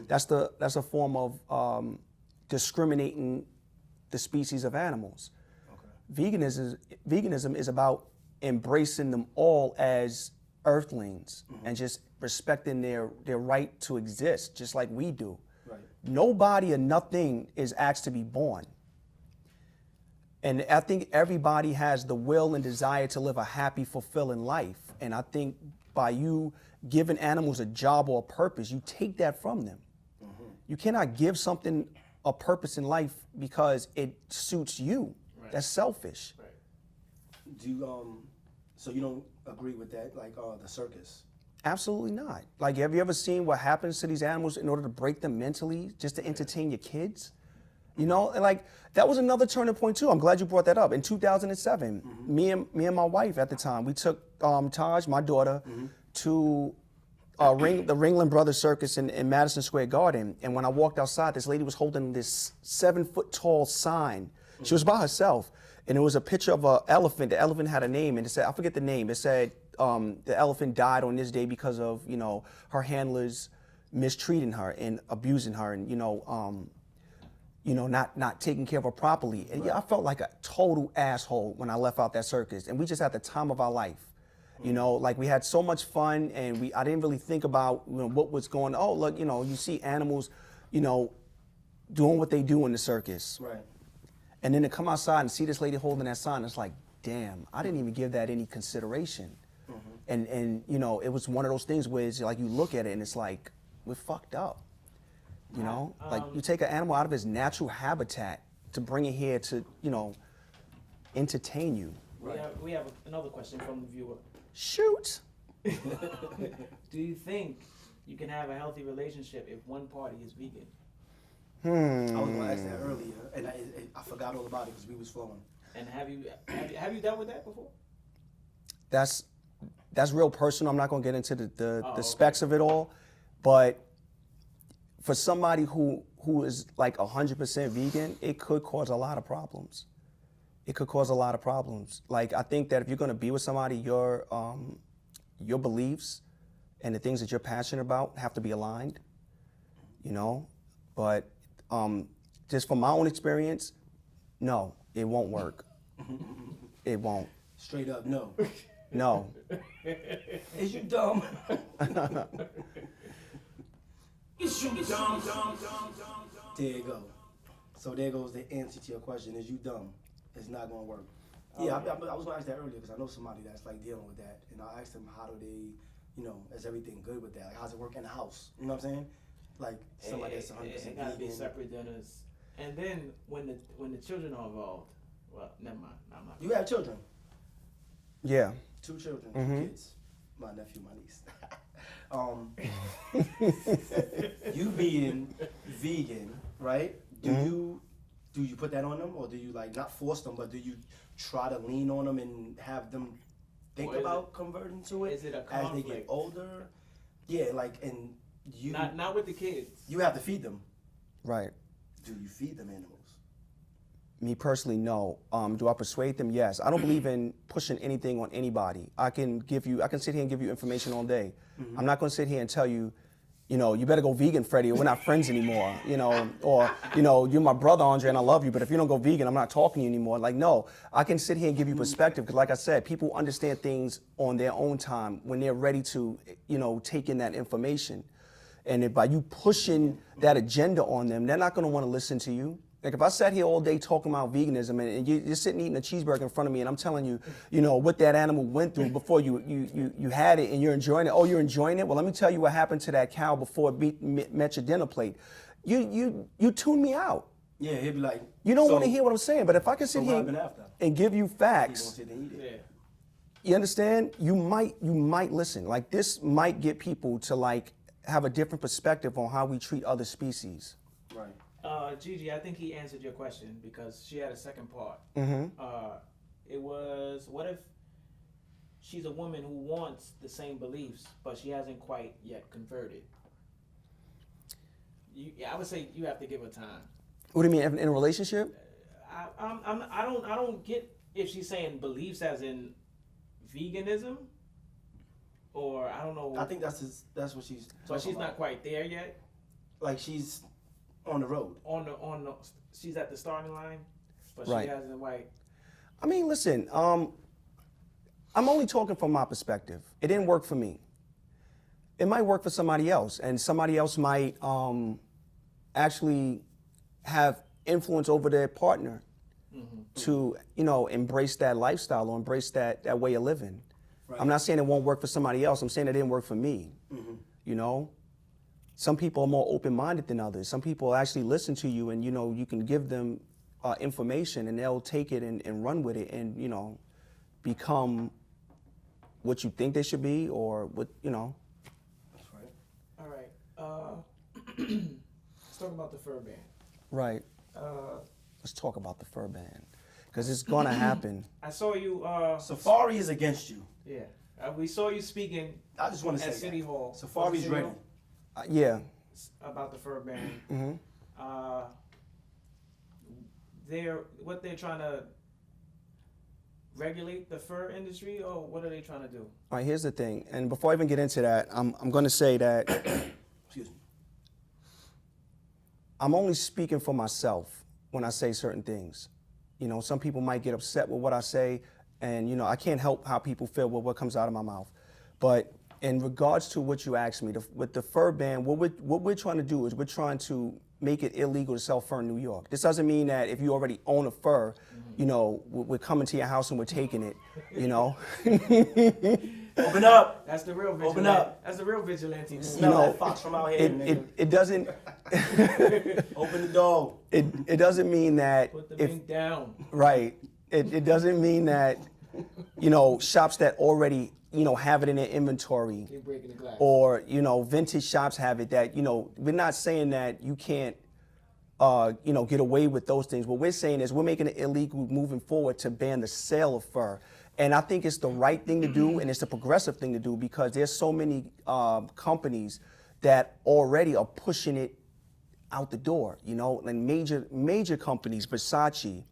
Speaker 4: That's a form of discriminating the species of animals. Okay. Veganism is about embracing them all as earthlings and just respecting their right to exist, just like we do.
Speaker 3: Right.
Speaker 4: Nobody or nothing is asked to be born. And I think everybody has the will and desire to live a happy, fulfilling life. And I think by you giving animals a job or a purpose, you take that from them. You cannot give something a purpose in life because it suits you. Right. That's selfish.
Speaker 3: Right. Do you, so you don't agree with that, like the circus?
Speaker 4: Absolutely not. Like, have you ever seen what happens to these animals in order to break them mentally, just to entertain your kids? You know, and like that was another turning point too. I'm glad you brought that up. In 2007, me and my wife at the time, we took Taj, my daughter, to the Ringling Brothers Circus in Madison Square Garden. And when I walked outside, this lady was holding this 7-foot tall sign. She was by herself, and it was a picture of an elephant. The elephant had a name, and it said, I forget the name. It said the elephant died on this day because of, you know, her handlers mistreating her and abusing her, and not taking care of her properly. And yeah, I felt like a total asshole when I left out that circus. And we just had the time of our life. You know, like we had so much fun, and I didn't really think about, you know, what was going on. Oh, look, you know, you see animals, you know, doing what they do in the circus.
Speaker 3: Right.
Speaker 4: And then to come outside and see this lady holding that sign, it's like, damn, I didn't even give that any consideration. And you know, it was one of those things where it's like you look at it and it's like, we're fucked up. You know, like you take an animal out of its natural habitat to bring it here to, you know, entertain you.
Speaker 2: We have another question from the viewer.
Speaker 4: Shoot.
Speaker 2: Do you think you can have a healthy relationship if one party is vegan?
Speaker 3: I was going to ask that earlier, and I forgot all about it because we was flowing.
Speaker 2: And have you dealt with that before?
Speaker 4: That's real personal. I'm not going to get into the specs of it all, but for somebody who is like 100% vegan, it could cause a lot of problems. It could cause a lot of problems. Like, I think that if you're going to be with somebody, your beliefs and the things that you're passionate about have to be aligned, you know? But just from my own experience, no, it won't work. It won't.
Speaker 3: Straight up, no.
Speaker 4: No.
Speaker 3: Is you dumb?
Speaker 1: Is you dumb?
Speaker 3: There you go. So there goes the answer to your question. Is you dumb? It's not going to work. Yeah, I was going to ask that earlier because I know somebody that's like dealing with that. And I asked them, how do they, you know, is everything good with that? Like, how's it work in the house? You know what I'm saying? Like, somebody that's 100% vegan.
Speaker 2: It gotta be separate dinners. And then when the children are involved, well, never mind. I'm not.
Speaker 3: You have children?
Speaker 4: Yeah.
Speaker 3: 2 children, 2 kids. My nephew, my niece. You being vegan, right? Do you put that on them, or do you like not force them, but do you try to lean on them and have them think about converting to it?
Speaker 2: Is it a
Speaker 3: as
Speaker 2: conflict?
Speaker 3: they get older? Yeah, like, and you
Speaker 2: not with the kids.
Speaker 3: You have to feed them.
Speaker 4: Right.
Speaker 3: Do you feed them animals?
Speaker 4: Me personally, no. Do I persuade them? Yes. I don't believe in pushing anything on anybody. I can sit here and give you information all day. I'm not going to sit here and tell you, you better go vegan, Freddie, or we're not friends anymore, or, you're my brother, Andre, and I love you, but if you don't go vegan, I'm not talking to you anymore. Like, no, I can sit here and give you perspective, because like I said, people understand things on their own time when they're ready to, take in that information. And if by you pushing that agenda on them, they're not gonna wanna listen to you. Like if I sat here all day talking about veganism and you're sitting eating a cheeseburger in front of me and I'm telling you, what that animal went through before you had it and you're enjoying it. Oh, you're enjoying it? Well, let me tell you what happened to that cow before it met your dinner plate. You tune me out.
Speaker 3: Yeah, he'd be like,
Speaker 4: you don't want to hear what I'm saying, but if I can sit here and give you facts, you understand? You might listen. Like this might get people to like have a different perspective on how we treat other species.
Speaker 3: Right.
Speaker 2: Gigi, I think he answered your question because she had a second part.
Speaker 4: Mm-hmm.
Speaker 2: It was, what if she's a woman who wants the same beliefs, but she hasn't quite yet converted? I would say you have to give her time.
Speaker 4: What do you mean in a relationship?
Speaker 2: I don't get if she's saying beliefs as in veganism, or I don't know.
Speaker 3: I think that's what she's.
Speaker 2: But she's
Speaker 3: about.
Speaker 2: not quite there yet.
Speaker 3: Like she's on the road.
Speaker 2: She's at the starting line, but
Speaker 4: right.
Speaker 2: She hasn't quite.
Speaker 4: I mean, listen. I'm only talking from my perspective. It didn't work for me. It might work for somebody else, and somebody else might actually have influence over their partner to, embrace that lifestyle or embrace that way of living. Right. I'm not saying it won't work for somebody else. I'm saying it didn't work for me. Some people are more open-minded than others. Some people actually listen to you and, you can give them information and they'll take it and run with it and, become what you think they should be or what,
Speaker 3: That's right.
Speaker 2: All right. Let's talk about the fur ban.
Speaker 4: Right. Let's talk about the fur ban because it's going to happen.
Speaker 2: I saw you.
Speaker 3: Safari is against you.
Speaker 2: Yeah. We saw you speaking
Speaker 3: I just want to say
Speaker 2: at City Hall.
Speaker 3: Safari's ready.
Speaker 4: Yeah.
Speaker 2: About the fur ban.
Speaker 4: Mm-hmm.
Speaker 2: What they're trying to regulate the fur industry, or what are they trying to do?
Speaker 4: All right, here's the thing. And before I even get into that, I'm going to say that
Speaker 3: Excuse me.
Speaker 4: I'm only speaking for myself when I say certain things. Some people might get upset with what I say, and, I can't help how people feel with what comes out of my mouth. But in regards to what you asked me, with the fur ban, what we're trying to do is we're trying to make it illegal to sell fur in New York. This doesn't mean that if you already own a fur, we're coming to your house and we're taking it,
Speaker 3: Open up.
Speaker 2: That's the real vigilante.
Speaker 3: Open up.
Speaker 2: That's the real vigilante.
Speaker 3: Smell that fox from out here.
Speaker 4: It doesn't.
Speaker 3: Open the door.
Speaker 4: It doesn't mean that
Speaker 2: Put the mink down.
Speaker 4: Right. It doesn't mean that shops that already have it in their inventory,
Speaker 2: Keep breaking the glass.
Speaker 4: or vintage shops have it that we're not saying that you can't get away with those things. What we're saying is we're making it illegal moving forward to ban the sale of fur. And I think it's the right thing to do, and it's the progressive thing to do because there's so many companies that already are pushing it out the door, and major companies, Versace,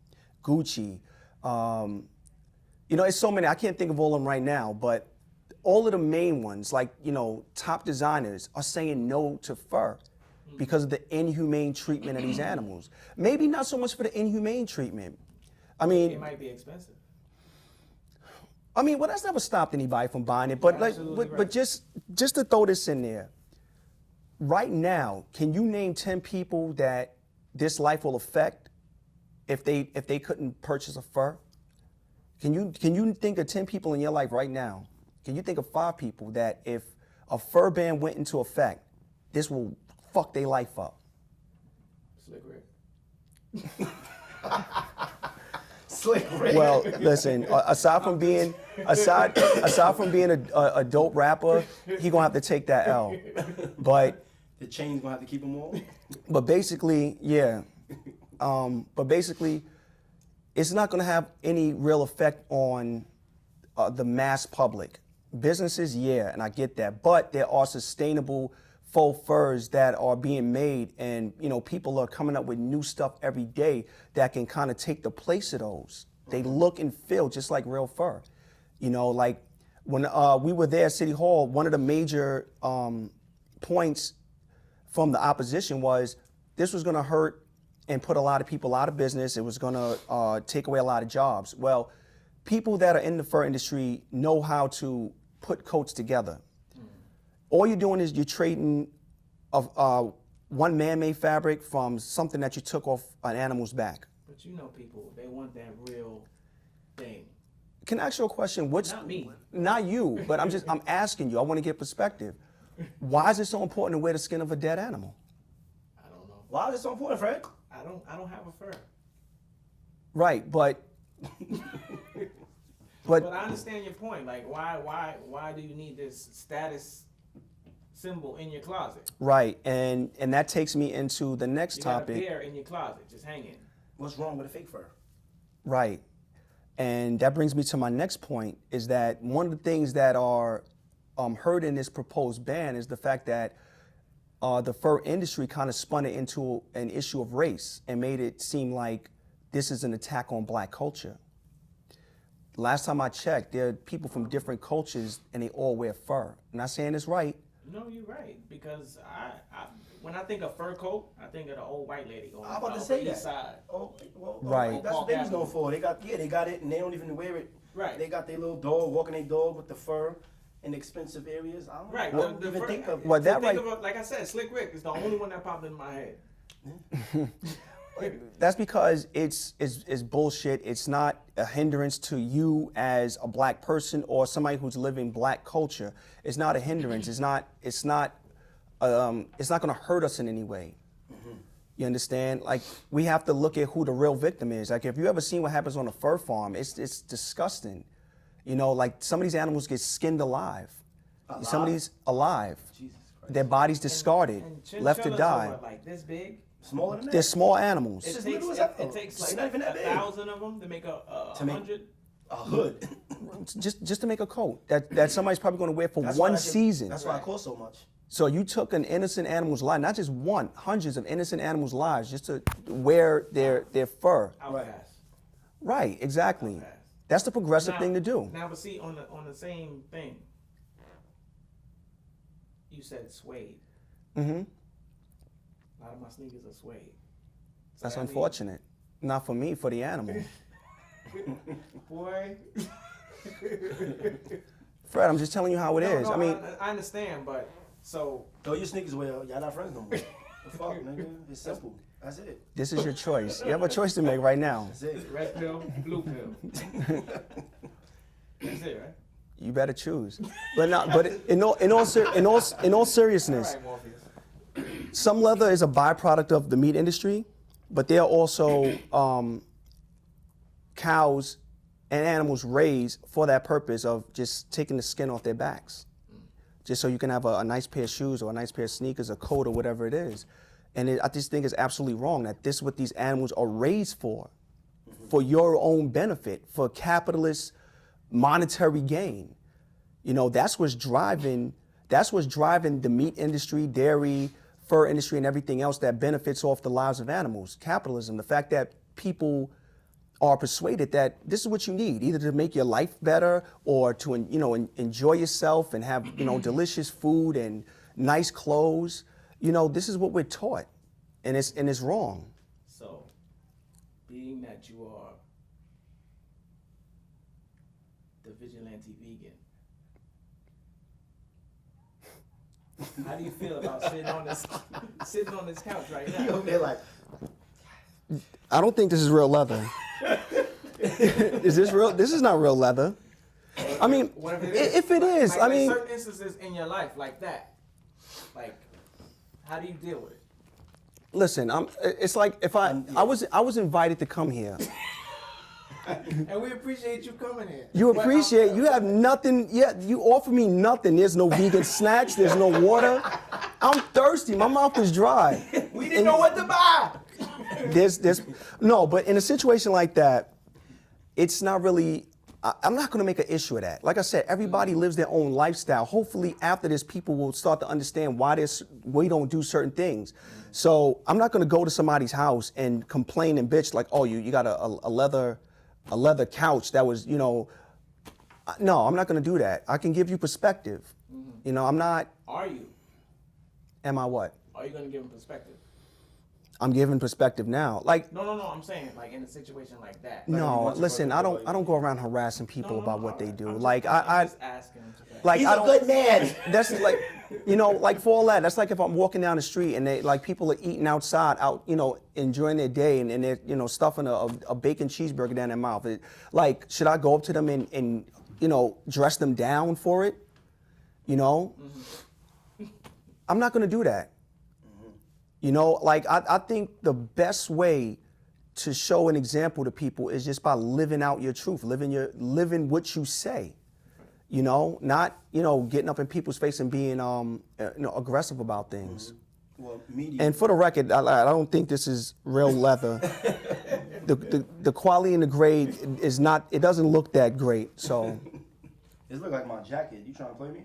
Speaker 4: Gucci, it's so many, I can't think of all of them right now, but all of the main ones, like, top designers are saying no to fur because of the inhumane treatment of these animals. Maybe not so much for the inhumane treatment. I mean,
Speaker 2: it might be expensive.
Speaker 4: Well, that's never stopped anybody from buying it, but but just to throw this in there, right now, can you name 10 people that this life will affect if they couldn't purchase a fur? Can you think of 10 people in your life right now? Can you think of 5 people that if a fur ban went into effect, this will fuck their life up?
Speaker 2: Slick Rick.
Speaker 3: Slick Rick.
Speaker 4: Well, listen. Aside from being a dope rapper, he gonna have to take that L. But
Speaker 3: the chain's gonna have to keep him on.
Speaker 4: But basically, yeah. But basically, it's not gonna have any real effect on the mass public. Businesses, yeah, and I get that. But there are sustainable faux furs that are being made, and people are coming up with new stuff every day that can kind of take the place of those. They look and feel just like real fur. Like when we were there at City Hall, one of the major points from the opposition was this was going to hurt and put a lot of people out of business. It was going to take away a lot of jobs. Well, people that are in the fur industry know how to put coats together. All you're doing is you're trading one man-made fabric from something that you took off an animal's back.
Speaker 2: But you know people, they want that real thing.
Speaker 4: Can I ask you a question?
Speaker 2: Not me.
Speaker 4: Not you, but I'm asking you. I want to get perspective. Why is it so important to wear the skin of a dead animal?
Speaker 2: I don't know.
Speaker 3: Why is it so important, Fred?
Speaker 2: I don't have a fur.
Speaker 4: Right, but
Speaker 2: But I understand your point. Like, why do you need this status symbol in your closet?
Speaker 4: right, and that takes me into the next
Speaker 2: You
Speaker 4: topic.
Speaker 2: got a bear in your closet, just hanging.
Speaker 3: What's wrong with a fake fur?
Speaker 4: Right. And that brings me to my next point, is that one of the things that are heard in this proposed ban is the fact that the fur industry kind of spun it into an issue of race and made it seem like this is an attack on black culture. Last time I checked, there are people from different cultures and they all wear fur. I'm not saying it's right.
Speaker 2: No, you're right. Because when I think of fur coat, I think of the old white lady on
Speaker 3: I'm about to
Speaker 2: the
Speaker 3: say
Speaker 2: east
Speaker 3: that.
Speaker 2: side.
Speaker 3: Oh, well,
Speaker 4: Right.
Speaker 3: That's what they was known for. They got it, and they don't even wear it.
Speaker 2: Right.
Speaker 3: They got their little dog, walking their dog with the fur in expensive areas. I don't,
Speaker 2: Right.
Speaker 3: I don't
Speaker 2: The
Speaker 3: even
Speaker 2: fur-
Speaker 3: think of.
Speaker 4: Well,
Speaker 2: to
Speaker 4: that
Speaker 2: think
Speaker 4: right-
Speaker 2: of like I said, Slick Rick is the only one that popped in my head.
Speaker 4: That's because it's bullshit. It's not a hindrance to you as a black person or somebody who's living black culture. It's not a hindrance. It's not going to hurt us in any way. You understand? Like, we have to look at who the real victim is. Like, if you ever seen what happens on a fur farm, it's disgusting. You know, like some of these animals get skinned alive. Some of these alive.
Speaker 3: Jesus Christ.
Speaker 4: Their bodies discarded,
Speaker 2: And
Speaker 4: left to
Speaker 2: chinchillas
Speaker 4: die.
Speaker 2: are what, like this big?
Speaker 3: Smaller than that.
Speaker 4: They're small animals.
Speaker 3: It's
Speaker 2: It
Speaker 3: as
Speaker 2: takes,
Speaker 3: little as
Speaker 2: it,
Speaker 3: that.
Speaker 2: it takes
Speaker 3: It's
Speaker 2: like
Speaker 3: not even that big.
Speaker 2: 1,000 of them to make a
Speaker 3: To make-
Speaker 2: 100.
Speaker 3: A hood.
Speaker 4: Just to make a coat that somebody's probably going to wear for
Speaker 3: That's why
Speaker 4: one
Speaker 3: that shit-
Speaker 4: season.
Speaker 3: That's why it costs so much.
Speaker 4: So you took an innocent animal's life, not just one, hundreds of innocent animals' lives, just to wear their fur.
Speaker 2: Outcast.
Speaker 4: Right, exactly.
Speaker 2: Outcast.
Speaker 4: That's the progressive
Speaker 2: Now-
Speaker 4: thing to do.
Speaker 2: Now, but see, on the same thing, you said suede.
Speaker 4: Mm-hmm.
Speaker 2: A lot of my sneakers are suede. So
Speaker 4: That's
Speaker 2: that means-
Speaker 4: unfortunate. Not for me, for the animal.
Speaker 2: Boy.
Speaker 4: Fred, I'm just telling you how it is.
Speaker 2: No,
Speaker 4: I mean,
Speaker 2: I understand, but so
Speaker 3: Throw your sneakers away. Y'all not friends no more. The fuck, nigga? It's simple. That's it.
Speaker 4: this is your choice. You have a choice to make right now.
Speaker 3: That's it.
Speaker 2: red pill, blue pill. That's it, right?
Speaker 4: You better choose. But in all seriousness,
Speaker 2: All right, Morpheus.
Speaker 4: some leather is a byproduct of the meat industry, but there are also cows and animals raised for that purpose of just taking the skin off their backs, just so you can have a nice pair of shoes or a nice pair of sneakers, a coat, or whatever it is. And I just think it's absolutely wrong that this is what these animals are raised for your own benefit, for capitalist monetary gain. You know, that's what's driving the meat industry, dairy, fur industry, and everything else that benefits off the lives of animals. Capitalism, the fact that people are persuaded that this is what you need, either to make your life better or to enjoy yourself and have delicious food and nice clothes. You know, this is what we're taught, and it's wrong.
Speaker 2: So, being that you are the vigilante vegan, how do you feel about sitting on this couch right
Speaker 3: You
Speaker 2: now?
Speaker 3: over there like,
Speaker 4: I don't think this is real leather. Is this real? This is not real leather. I mean,
Speaker 2: What if it is?
Speaker 4: if it is, I mean,
Speaker 2: certain instances in your life like that, like, how do you deal with it?
Speaker 4: listen, it's like if I was invited to come here.
Speaker 2: And we appreciate you coming here.
Speaker 4: You
Speaker 2: But,
Speaker 4: appreciate, you have nothing, you offer me nothing. There's no vegan snacks, there's no water. I'm thirsty, my mouth is dry.
Speaker 2: we didn't know what to buy.
Speaker 4: No, but in a situation like that, it's not really, I'm not gonna make an issue of that. Like I said, everybody lives their own lifestyle. Hopefully after this, people will start to understand why we don't do certain things. So I'm not gonna go to somebody's house and complain and bitch like, oh, you got a leather couch that was, no, I'm not gonna do that. I can give you perspective. I'm not,
Speaker 2: Are you?
Speaker 4: am I what?
Speaker 2: Or are you gonna give him perspective?
Speaker 4: I'm giving perspective now. Like,
Speaker 2: No. I'm saying like in a situation like that.
Speaker 4: no, listen, I don't go around harassing people about what they do.
Speaker 2: I'm
Speaker 4: Like,
Speaker 2: I'm just asking.
Speaker 4: like,
Speaker 3: He's
Speaker 4: I
Speaker 3: a
Speaker 4: don't,
Speaker 3: good man.
Speaker 4: That's like, like for all that, that's like if I'm walking down the street and they like people are eating outside, enjoying their day, and they're stuffing a bacon cheeseburger down their mouth. Like, should I go up to them and dress them down for it?
Speaker 2: Mm-hmm.
Speaker 4: I'm not gonna do that. Like I think the best way to show an example to people is just by living out your truth, living what you say. Not getting up in people's face and being aggressive about things.
Speaker 3: Well, media.
Speaker 4: And for the record, I don't think this is real leather. the quality and the grade is not. It doesn't look that great. So.
Speaker 3: It look like my jacket. You trying to play me?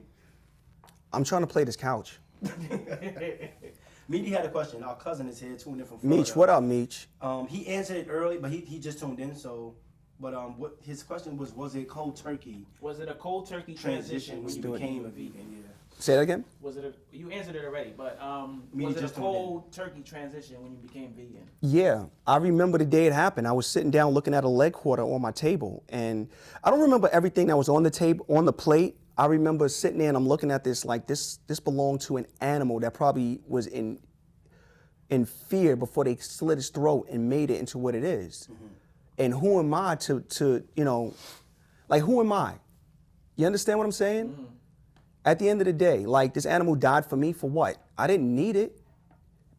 Speaker 4: I'm trying to play this couch.
Speaker 3: Meaty had a question. Our cousin is here, tuned in from Florida.
Speaker 4: Meech, what up, Meech?
Speaker 3: He answered it early, but he just tuned in. So, but what his question was it cold turkey?
Speaker 2: Was it a cold turkey transition when you became a vegan? Yeah.
Speaker 4: Say that again.
Speaker 2: You answered it already, but
Speaker 3: Meaty
Speaker 2: was it a
Speaker 3: just tuned
Speaker 2: cold turkey transition when you became vegan?
Speaker 4: Yeah, I remember the day it happened. I was sitting down looking at a leg quarter on my table, and I don't remember everything that was on the table, on the plate. I remember sitting there and I'm looking at this like this belonged to an animal that probably was in fear before they slit its throat and made it into what it is. Mm-hmm. And who am I to like who am I? You understand what I'm saying? Mm-hmm. At the end of the day, like this animal died for me for what? I didn't need it.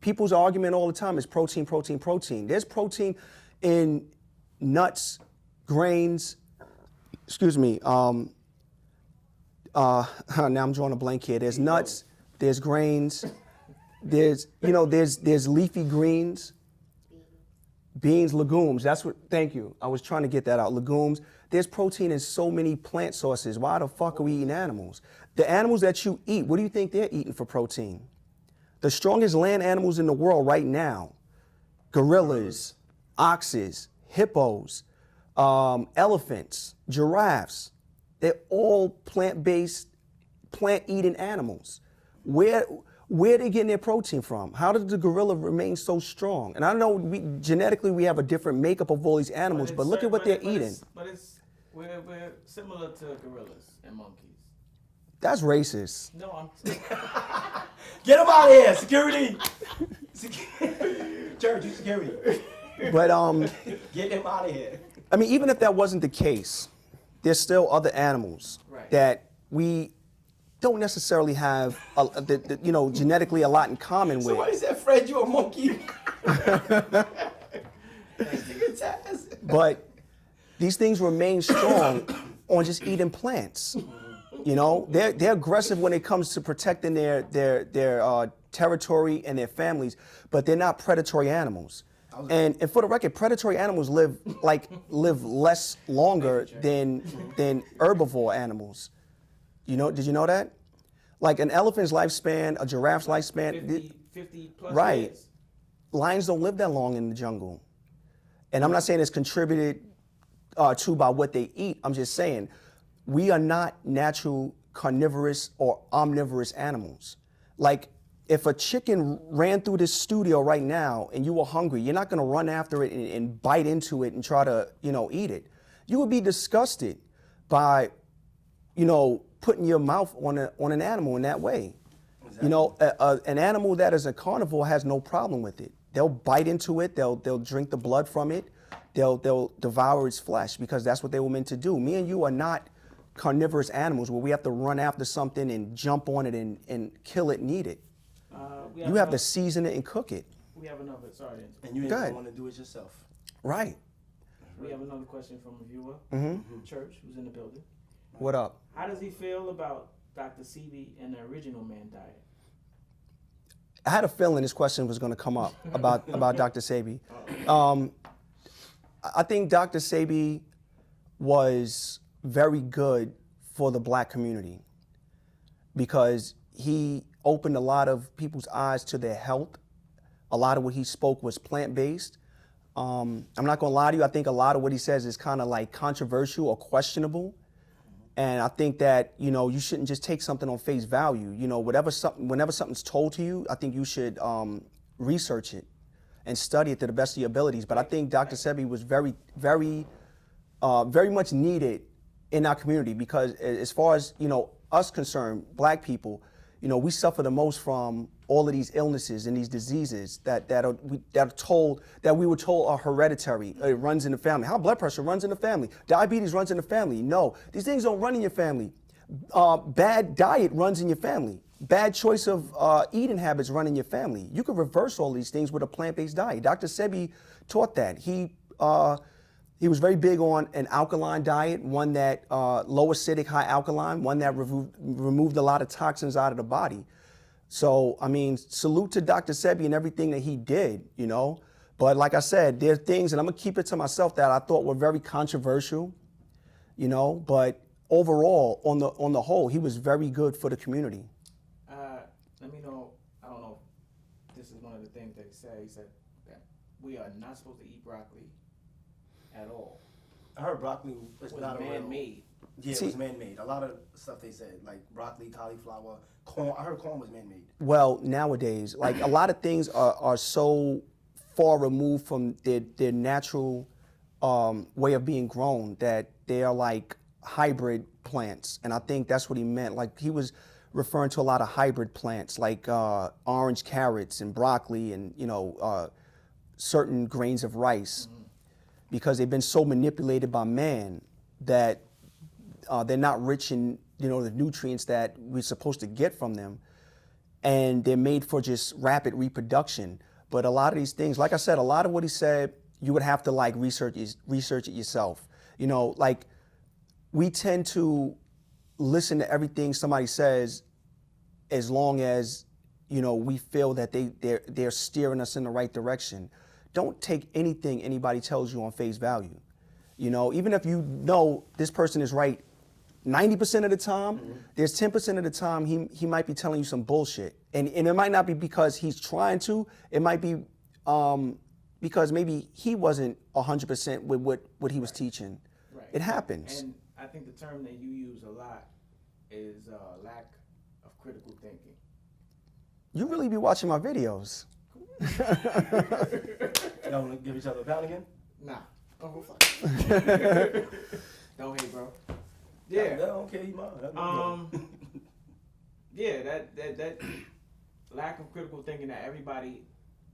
Speaker 4: People's argument all the time is protein, protein, protein. There's protein in nuts, grains, now I'm drawing a blank here. There's nuts, there's grains, there's leafy greens, beans, legumes. Thank you. I was trying to get that out. Legumes. There's protein in so many plant sources. Why the fuck are we eating animals? The animals that you eat, what do you think they're eating for protein? The strongest land animals in the world right now, gorillas, oxes, hippos, elephants, giraffes, they're all plant-based, plant-eating animals. Where are they getting their protein from? How did the gorilla remain so strong? And I know genetically we have a different makeup of all these animals, but look at what they're eating.
Speaker 2: We're similar to gorillas and monkeys.
Speaker 4: That's racist.
Speaker 2: No,
Speaker 3: Get him out of here, security! Church, you security.
Speaker 4: But
Speaker 3: Get him out of here.
Speaker 4: I mean, even if that wasn't the case, there's still other animals that we don't necessarily have, genetically a lot in common with.
Speaker 3: Somebody said, Fred, you a monkey.
Speaker 4: But these things remain strong on just eating plants. They're aggressive when it comes to protecting their territory and their families, but they're not predatory animals. And for the record, predatory animals live less longer than herbivore animals. Did you know that? Like an elephant's lifespan, a giraffe's lifespan.
Speaker 2: 50 plus
Speaker 4: right.
Speaker 2: years.
Speaker 4: Lions don't live that long in the jungle. And I'm not saying it's contributed to by what they eat. I'm just saying we are not natural carnivorous or omnivorous animals. Like if a chicken ran through this studio right now and you were hungry, you're not gonna run after it and bite into it and try to, eat it. You would be disgusted by, putting your mouth on an animal in that way. Exactly. An animal that is a carnivore has no problem with it. They'll bite into it, they'll drink the blood from it, they'll devour its flesh because that's what they were meant to do. Me and you are not carnivorous animals where we have to run after something and jump on it and kill it and eat it. You have to season it and cook it.
Speaker 2: We have another, sorry.
Speaker 3: And you ain't want to do it yourself.
Speaker 4: Right.
Speaker 2: We have another question from a viewer, Church, who's in the building.
Speaker 4: What up?
Speaker 2: How does he feel about Dr. Sebi and the Original Man diet?
Speaker 4: I had a feeling this question was going to come up about Dr. Sebi. I think Dr. Sebi was very good for the black community because he opened a lot of people's eyes to their health. A lot of what he spoke was plant-based. I'm not going to lie to you. I think a lot of what he says is kind of like controversial or questionable. And I think that, you know, you shouldn't just take something on face value. You know, whenever something's told to you, I think you should research it and study it to the best of your abilities. But I think Dr. Sebi was very, very, very much needed in our community because as far as, you know, us concerned, black people, you know, we suffer the most from all of these illnesses and these diseases that we were told are hereditary. It runs in the family. High blood pressure runs in the family. Diabetes runs in the family. No, these things don't run in your family. Bad diet runs in your family. Bad choice of eating habits run in your family. You can reverse all these things with a plant-based diet. Dr. Sebi taught that. He was very big on an alkaline diet, one that low acidic, high alkaline, one that removed a lot of toxins out of the body. So, I mean, salute to Dr. Sebi and everything that he did, you know. But like I said, there are things, and I'm gonna keep it to myself, that I thought were very controversial, you know. But overall, on the whole, he was very good for the community.
Speaker 2: Let me know. I don't know if this is one of the things that he said. He said that we are not supposed to eat broccoli at all.
Speaker 3: I heard broccoli is not
Speaker 2: man-made.
Speaker 3: Yeah, it was man-made. A lot of stuff they said, like broccoli, cauliflower, corn. I heard corn was man-made.
Speaker 4: Well, nowadays, like a lot of things are so far removed from their natural way of being grown that they are like hybrid plants. And I think that's what he meant. Like he was referring to a lot of hybrid plants like orange carrots and broccoli and, you know, certain grains of rice, because they've been so manipulated by man that they're not rich in, you know, the nutrients that we're supposed to get from them, and they're made for just rapid reproduction. But a lot of these things, like I said, a lot of what he said, you would have to like research it yourself. You know, like we tend to listen to everything somebody says as long as, you know, we feel that they're steering us in the right direction. Don't take anything anybody tells you on face value. You know, even if you know this person is right 90% of the time, there's 10% of the time he might be telling you some bullshit. And it might not be because he's trying to, it might be because maybe he wasn't 100% with what he was teaching.
Speaker 2: Right.
Speaker 4: It happens.
Speaker 2: And I think the term that you use a lot is lack of critical thinking.
Speaker 4: You really be watching my videos.
Speaker 3: Y'all want to give each other a pound again?
Speaker 2: Nah. Oh, fuck. Don't hate, bro. Yeah.
Speaker 3: Yeah, okay,
Speaker 2: Yeah, that lack of critical thinking that everybody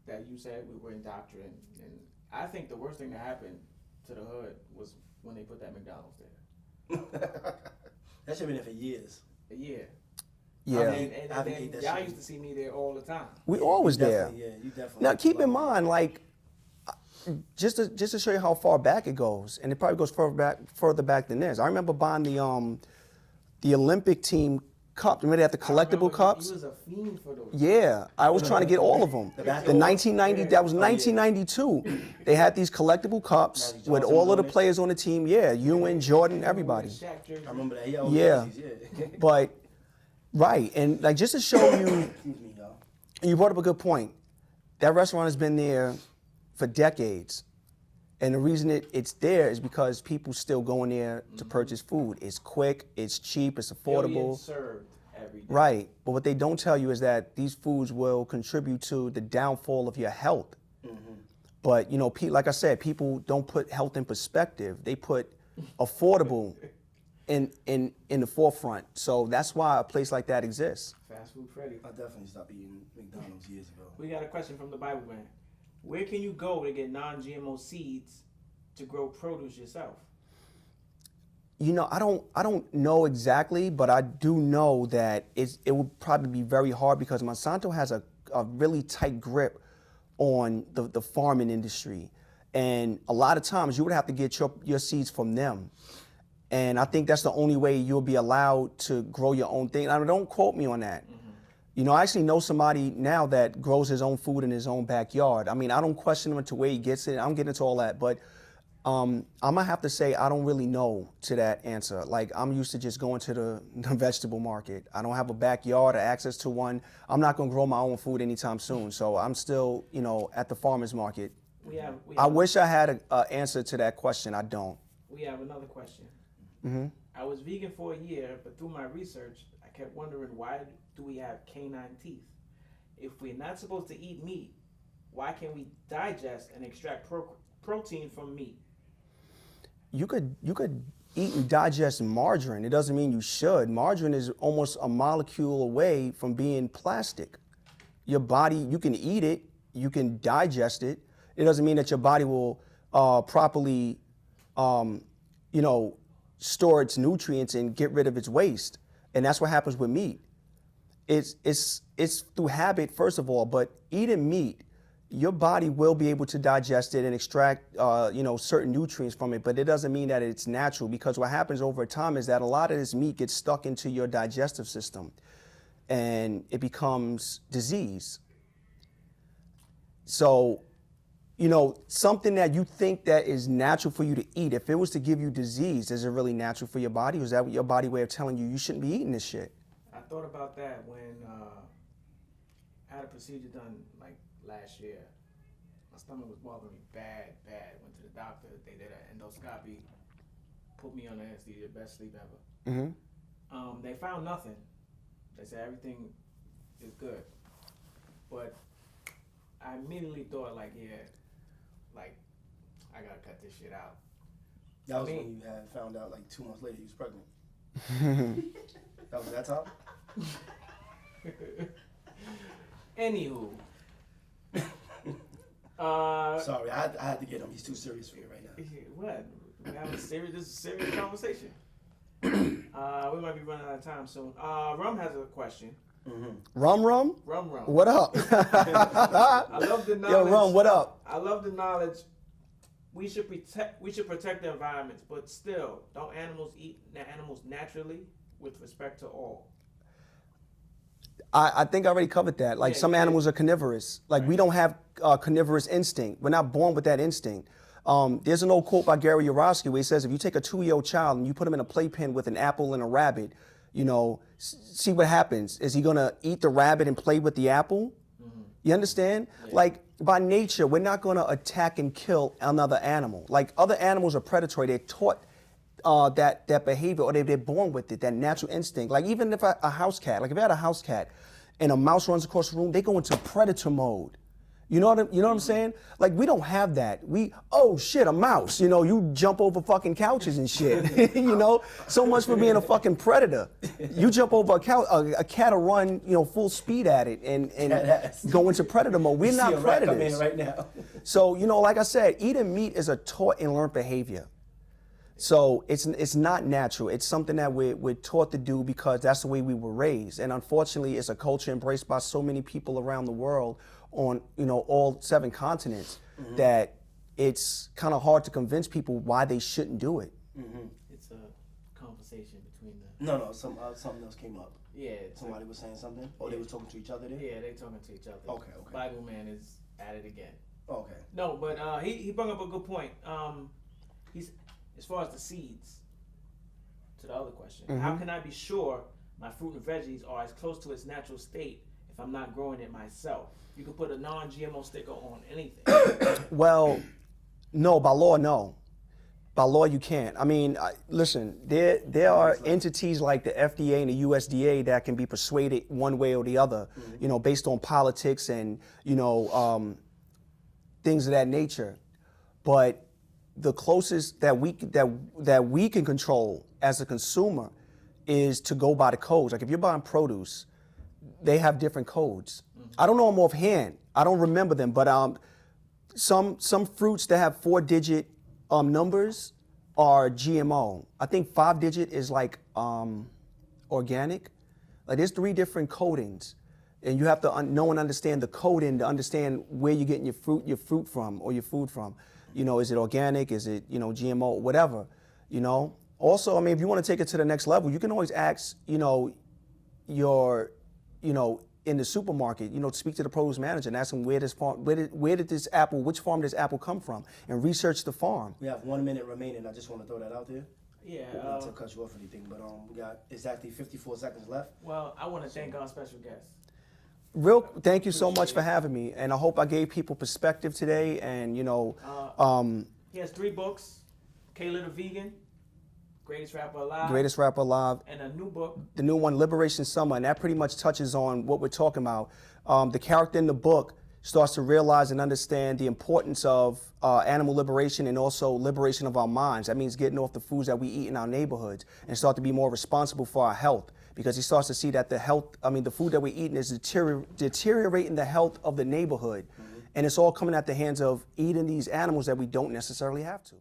Speaker 2: that you said we were indoctrinated, and I think the worst thing that happened to the hood was when they put that McDonald's there.
Speaker 3: That should have been there for years.
Speaker 2: A year.
Speaker 4: Yeah.
Speaker 2: And y'all used to see me there all the time.
Speaker 4: We always there.
Speaker 3: Yeah, you definitely.
Speaker 4: Now keep in mind, like, just to show you how far back it goes, and it probably goes further back than this. I remember buying the Olympic team cup. Remember they had the collectible cups?
Speaker 2: You was a fiend for those.
Speaker 4: Yeah, I was trying to get all of them. The 1990, that was 1992. They had these collectible cups with all of the players on the team. Yeah, Ewan, Jordan, everybody.
Speaker 3: I remember that.
Speaker 4: Yeah, but right, and like just to show you,
Speaker 3: Excuse me, y'all.
Speaker 4: you brought up a good point. That restaurant has been there for decades. And the reason it's there is because people still go in there to purchase food. It's quick, it's cheap, it's affordable.
Speaker 2: Billions served every day.
Speaker 4: Right, but what they don't tell you is that these foods will contribute to the downfall of your health. But you know, like I said, people don't put health in perspective. They put affordable in the forefront. So that's why a place like that exists.
Speaker 2: Fast food Freddy.
Speaker 3: I definitely stopped eating McDonald's years ago.
Speaker 2: We got a question from the Bible man. Where can you go to get non-GMO seeds to grow produce yourself?
Speaker 4: You know, I don't know exactly, but I do know that it would probably be very hard because Monsanto has a really tight grip on the farming industry. And a lot of times you would have to get your seeds from them. And I think that's the only way you'll be allowed to grow your own thing. Now, don't quote me on that. You know, I actually know somebody now that grows his own food in his own backyard. I mean, I don't question him to where he gets it. I'm getting into all that, but I'm gonna have to say I don't really know to that answer. Like, I'm used to just going to the vegetable market. I don't have a backyard or access to one. I'm not gonna grow my own food anytime soon. So I'm still, you know, at the farmer's market.
Speaker 2: We have
Speaker 4: I wish I had an answer to that question. I don't.
Speaker 2: We have another question. I was vegan for a year, but through my research, I kept wondering, why do we have canine teeth? If we're not supposed to eat meat, why can't we digest and extract protein from meat?
Speaker 4: You could eat and digest margarine. It doesn't mean you should. Margarine is almost a molecule away from being plastic. Your body, you can eat it, you can digest it. It doesn't mean that your body will properly, store its nutrients and get rid of its waste. And that's what happens with meat. It's through habit, first of all, but eating meat, your body will be able to digest it and extract, certain nutrients from it, but it doesn't mean that it's natural, because what happens over time is that a lot of this meat gets stuck into your digestive system and it becomes disease. So, something that you think that is natural for you to eat, if it was to give you disease, is it really natural for your body? Or is that your body way of telling you shouldn't be eating this shit?
Speaker 2: I thought about that when I had a procedure done like last year. My stomach was bothering me bad. Went to the doctor. They did an endoscopy, put me on anesthesia, best sleep ever. They found nothing. They said everything is good. But I immediately thought I gotta cut this shit out.
Speaker 3: That was when you had found out 2 months later you was pregnant. That was that time?
Speaker 2: Anywho.
Speaker 3: Sorry, I had to get him. He's too serious for you right now.
Speaker 2: What? This is a serious conversation. We might be running out of time soon. Rum has a question.
Speaker 4: Rum?
Speaker 2: Rum.
Speaker 4: What up?
Speaker 2: I love the knowledge.
Speaker 4: Yo, Rum, what up?
Speaker 2: I love the knowledge. We should protect the environments, but still, don't animals eat animals naturally with respect to all?
Speaker 4: I think I already covered that. Some animals are carnivorous. We don't have carnivorous instinct. We're not born with that instinct. There's an old quote by Gary Yourofsky where he says, if you take a 2-year-old child and you put him in a playpen with an apple and a rabbit, see what happens. Is he gonna eat the rabbit and play with the apple? You understand? Yeah. By nature, we're not gonna attack and kill another animal. Other animals are predatory. They're taught that behavior, or they're born with it, that natural instinct. Even if a house cat, if you had a house cat and a mouse runs across the room, they go into predator mode. You know what I'm saying? We don't have that. Oh shit, a mouse. You jump over fucking couches and shit. So much for being a fucking predator. You jump over a couch, a cat will run, full speed at it and go into predator mode. We're not predators.
Speaker 3: Come in right now.
Speaker 4: So, like I said, eating meat is a taught and learned behavior. So it's not natural. It's something that we're taught to do because that's the way we were raised. And unfortunately, it's a culture embraced by so many people around the world on all 7 continents that it's kind of hard to convince people why they shouldn't do it.
Speaker 2: It's a conversation between the...
Speaker 3: No, something else came up.
Speaker 2: Yeah.
Speaker 3: Somebody was saying something? Or they were talking to each other there?
Speaker 2: Yeah, they talking to each other.
Speaker 3: Okay.
Speaker 2: Bible man is at it again.
Speaker 3: Okay.
Speaker 2: No, but he brought up a good point. He's, as far as the seeds, to the other question, how can I be sure my fruit and veggies are as close to its natural state if I'm not growing it myself? You can put a non-GMO sticker on anything.
Speaker 4: Well, no, by law, no. By law, you can't. I mean, listen, there are entities like the FDA and the USDA that can be persuaded one way or the other, based on politics and, things of that nature. But the closest that we can control as a consumer is to go by the codes. If you're buying produce, they have different codes. I don't know them offhand. I don't remember them, but some fruits that have 4-digit numbers are GMO. I think 5-digit is organic. There's 3 different codings, and you have to know and understand the coding to understand where you're getting your fruit from or your food from. Is it organic? Is it GMO? Whatever. Also, I mean, if you want to take it to the next level, you can always ask in the supermarket, speak to the produce manager and ask them which farm did this apple come from, and research the farm.
Speaker 3: We have 1 minute remaining. I just want to throw that out there.
Speaker 2: Yeah.
Speaker 3: Not to cut you off or anything, but we got exactly 54 seconds left.
Speaker 2: Well, I want to thank our special guest.
Speaker 4: Thank you so much for having me, and I hope I gave people perspective today. And
Speaker 2: he has 3 books. Kayla the Vegan, Greatest Rapper Alive.
Speaker 4: Greatest Rapper Alive.
Speaker 2: And a new book.
Speaker 4: The new one, Liberation Summer, and that pretty much touches on what we're talking about. The character in the book starts to realize and understand the importance of animal liberation and also liberation of our minds. That means getting off the foods that we eat in our neighborhoods and start to be more responsible for our health, because he starts to see that the food that we're eating is deteriorating the health of the neighborhood. And it's all coming at the hands of eating these animals that we don't necessarily have to.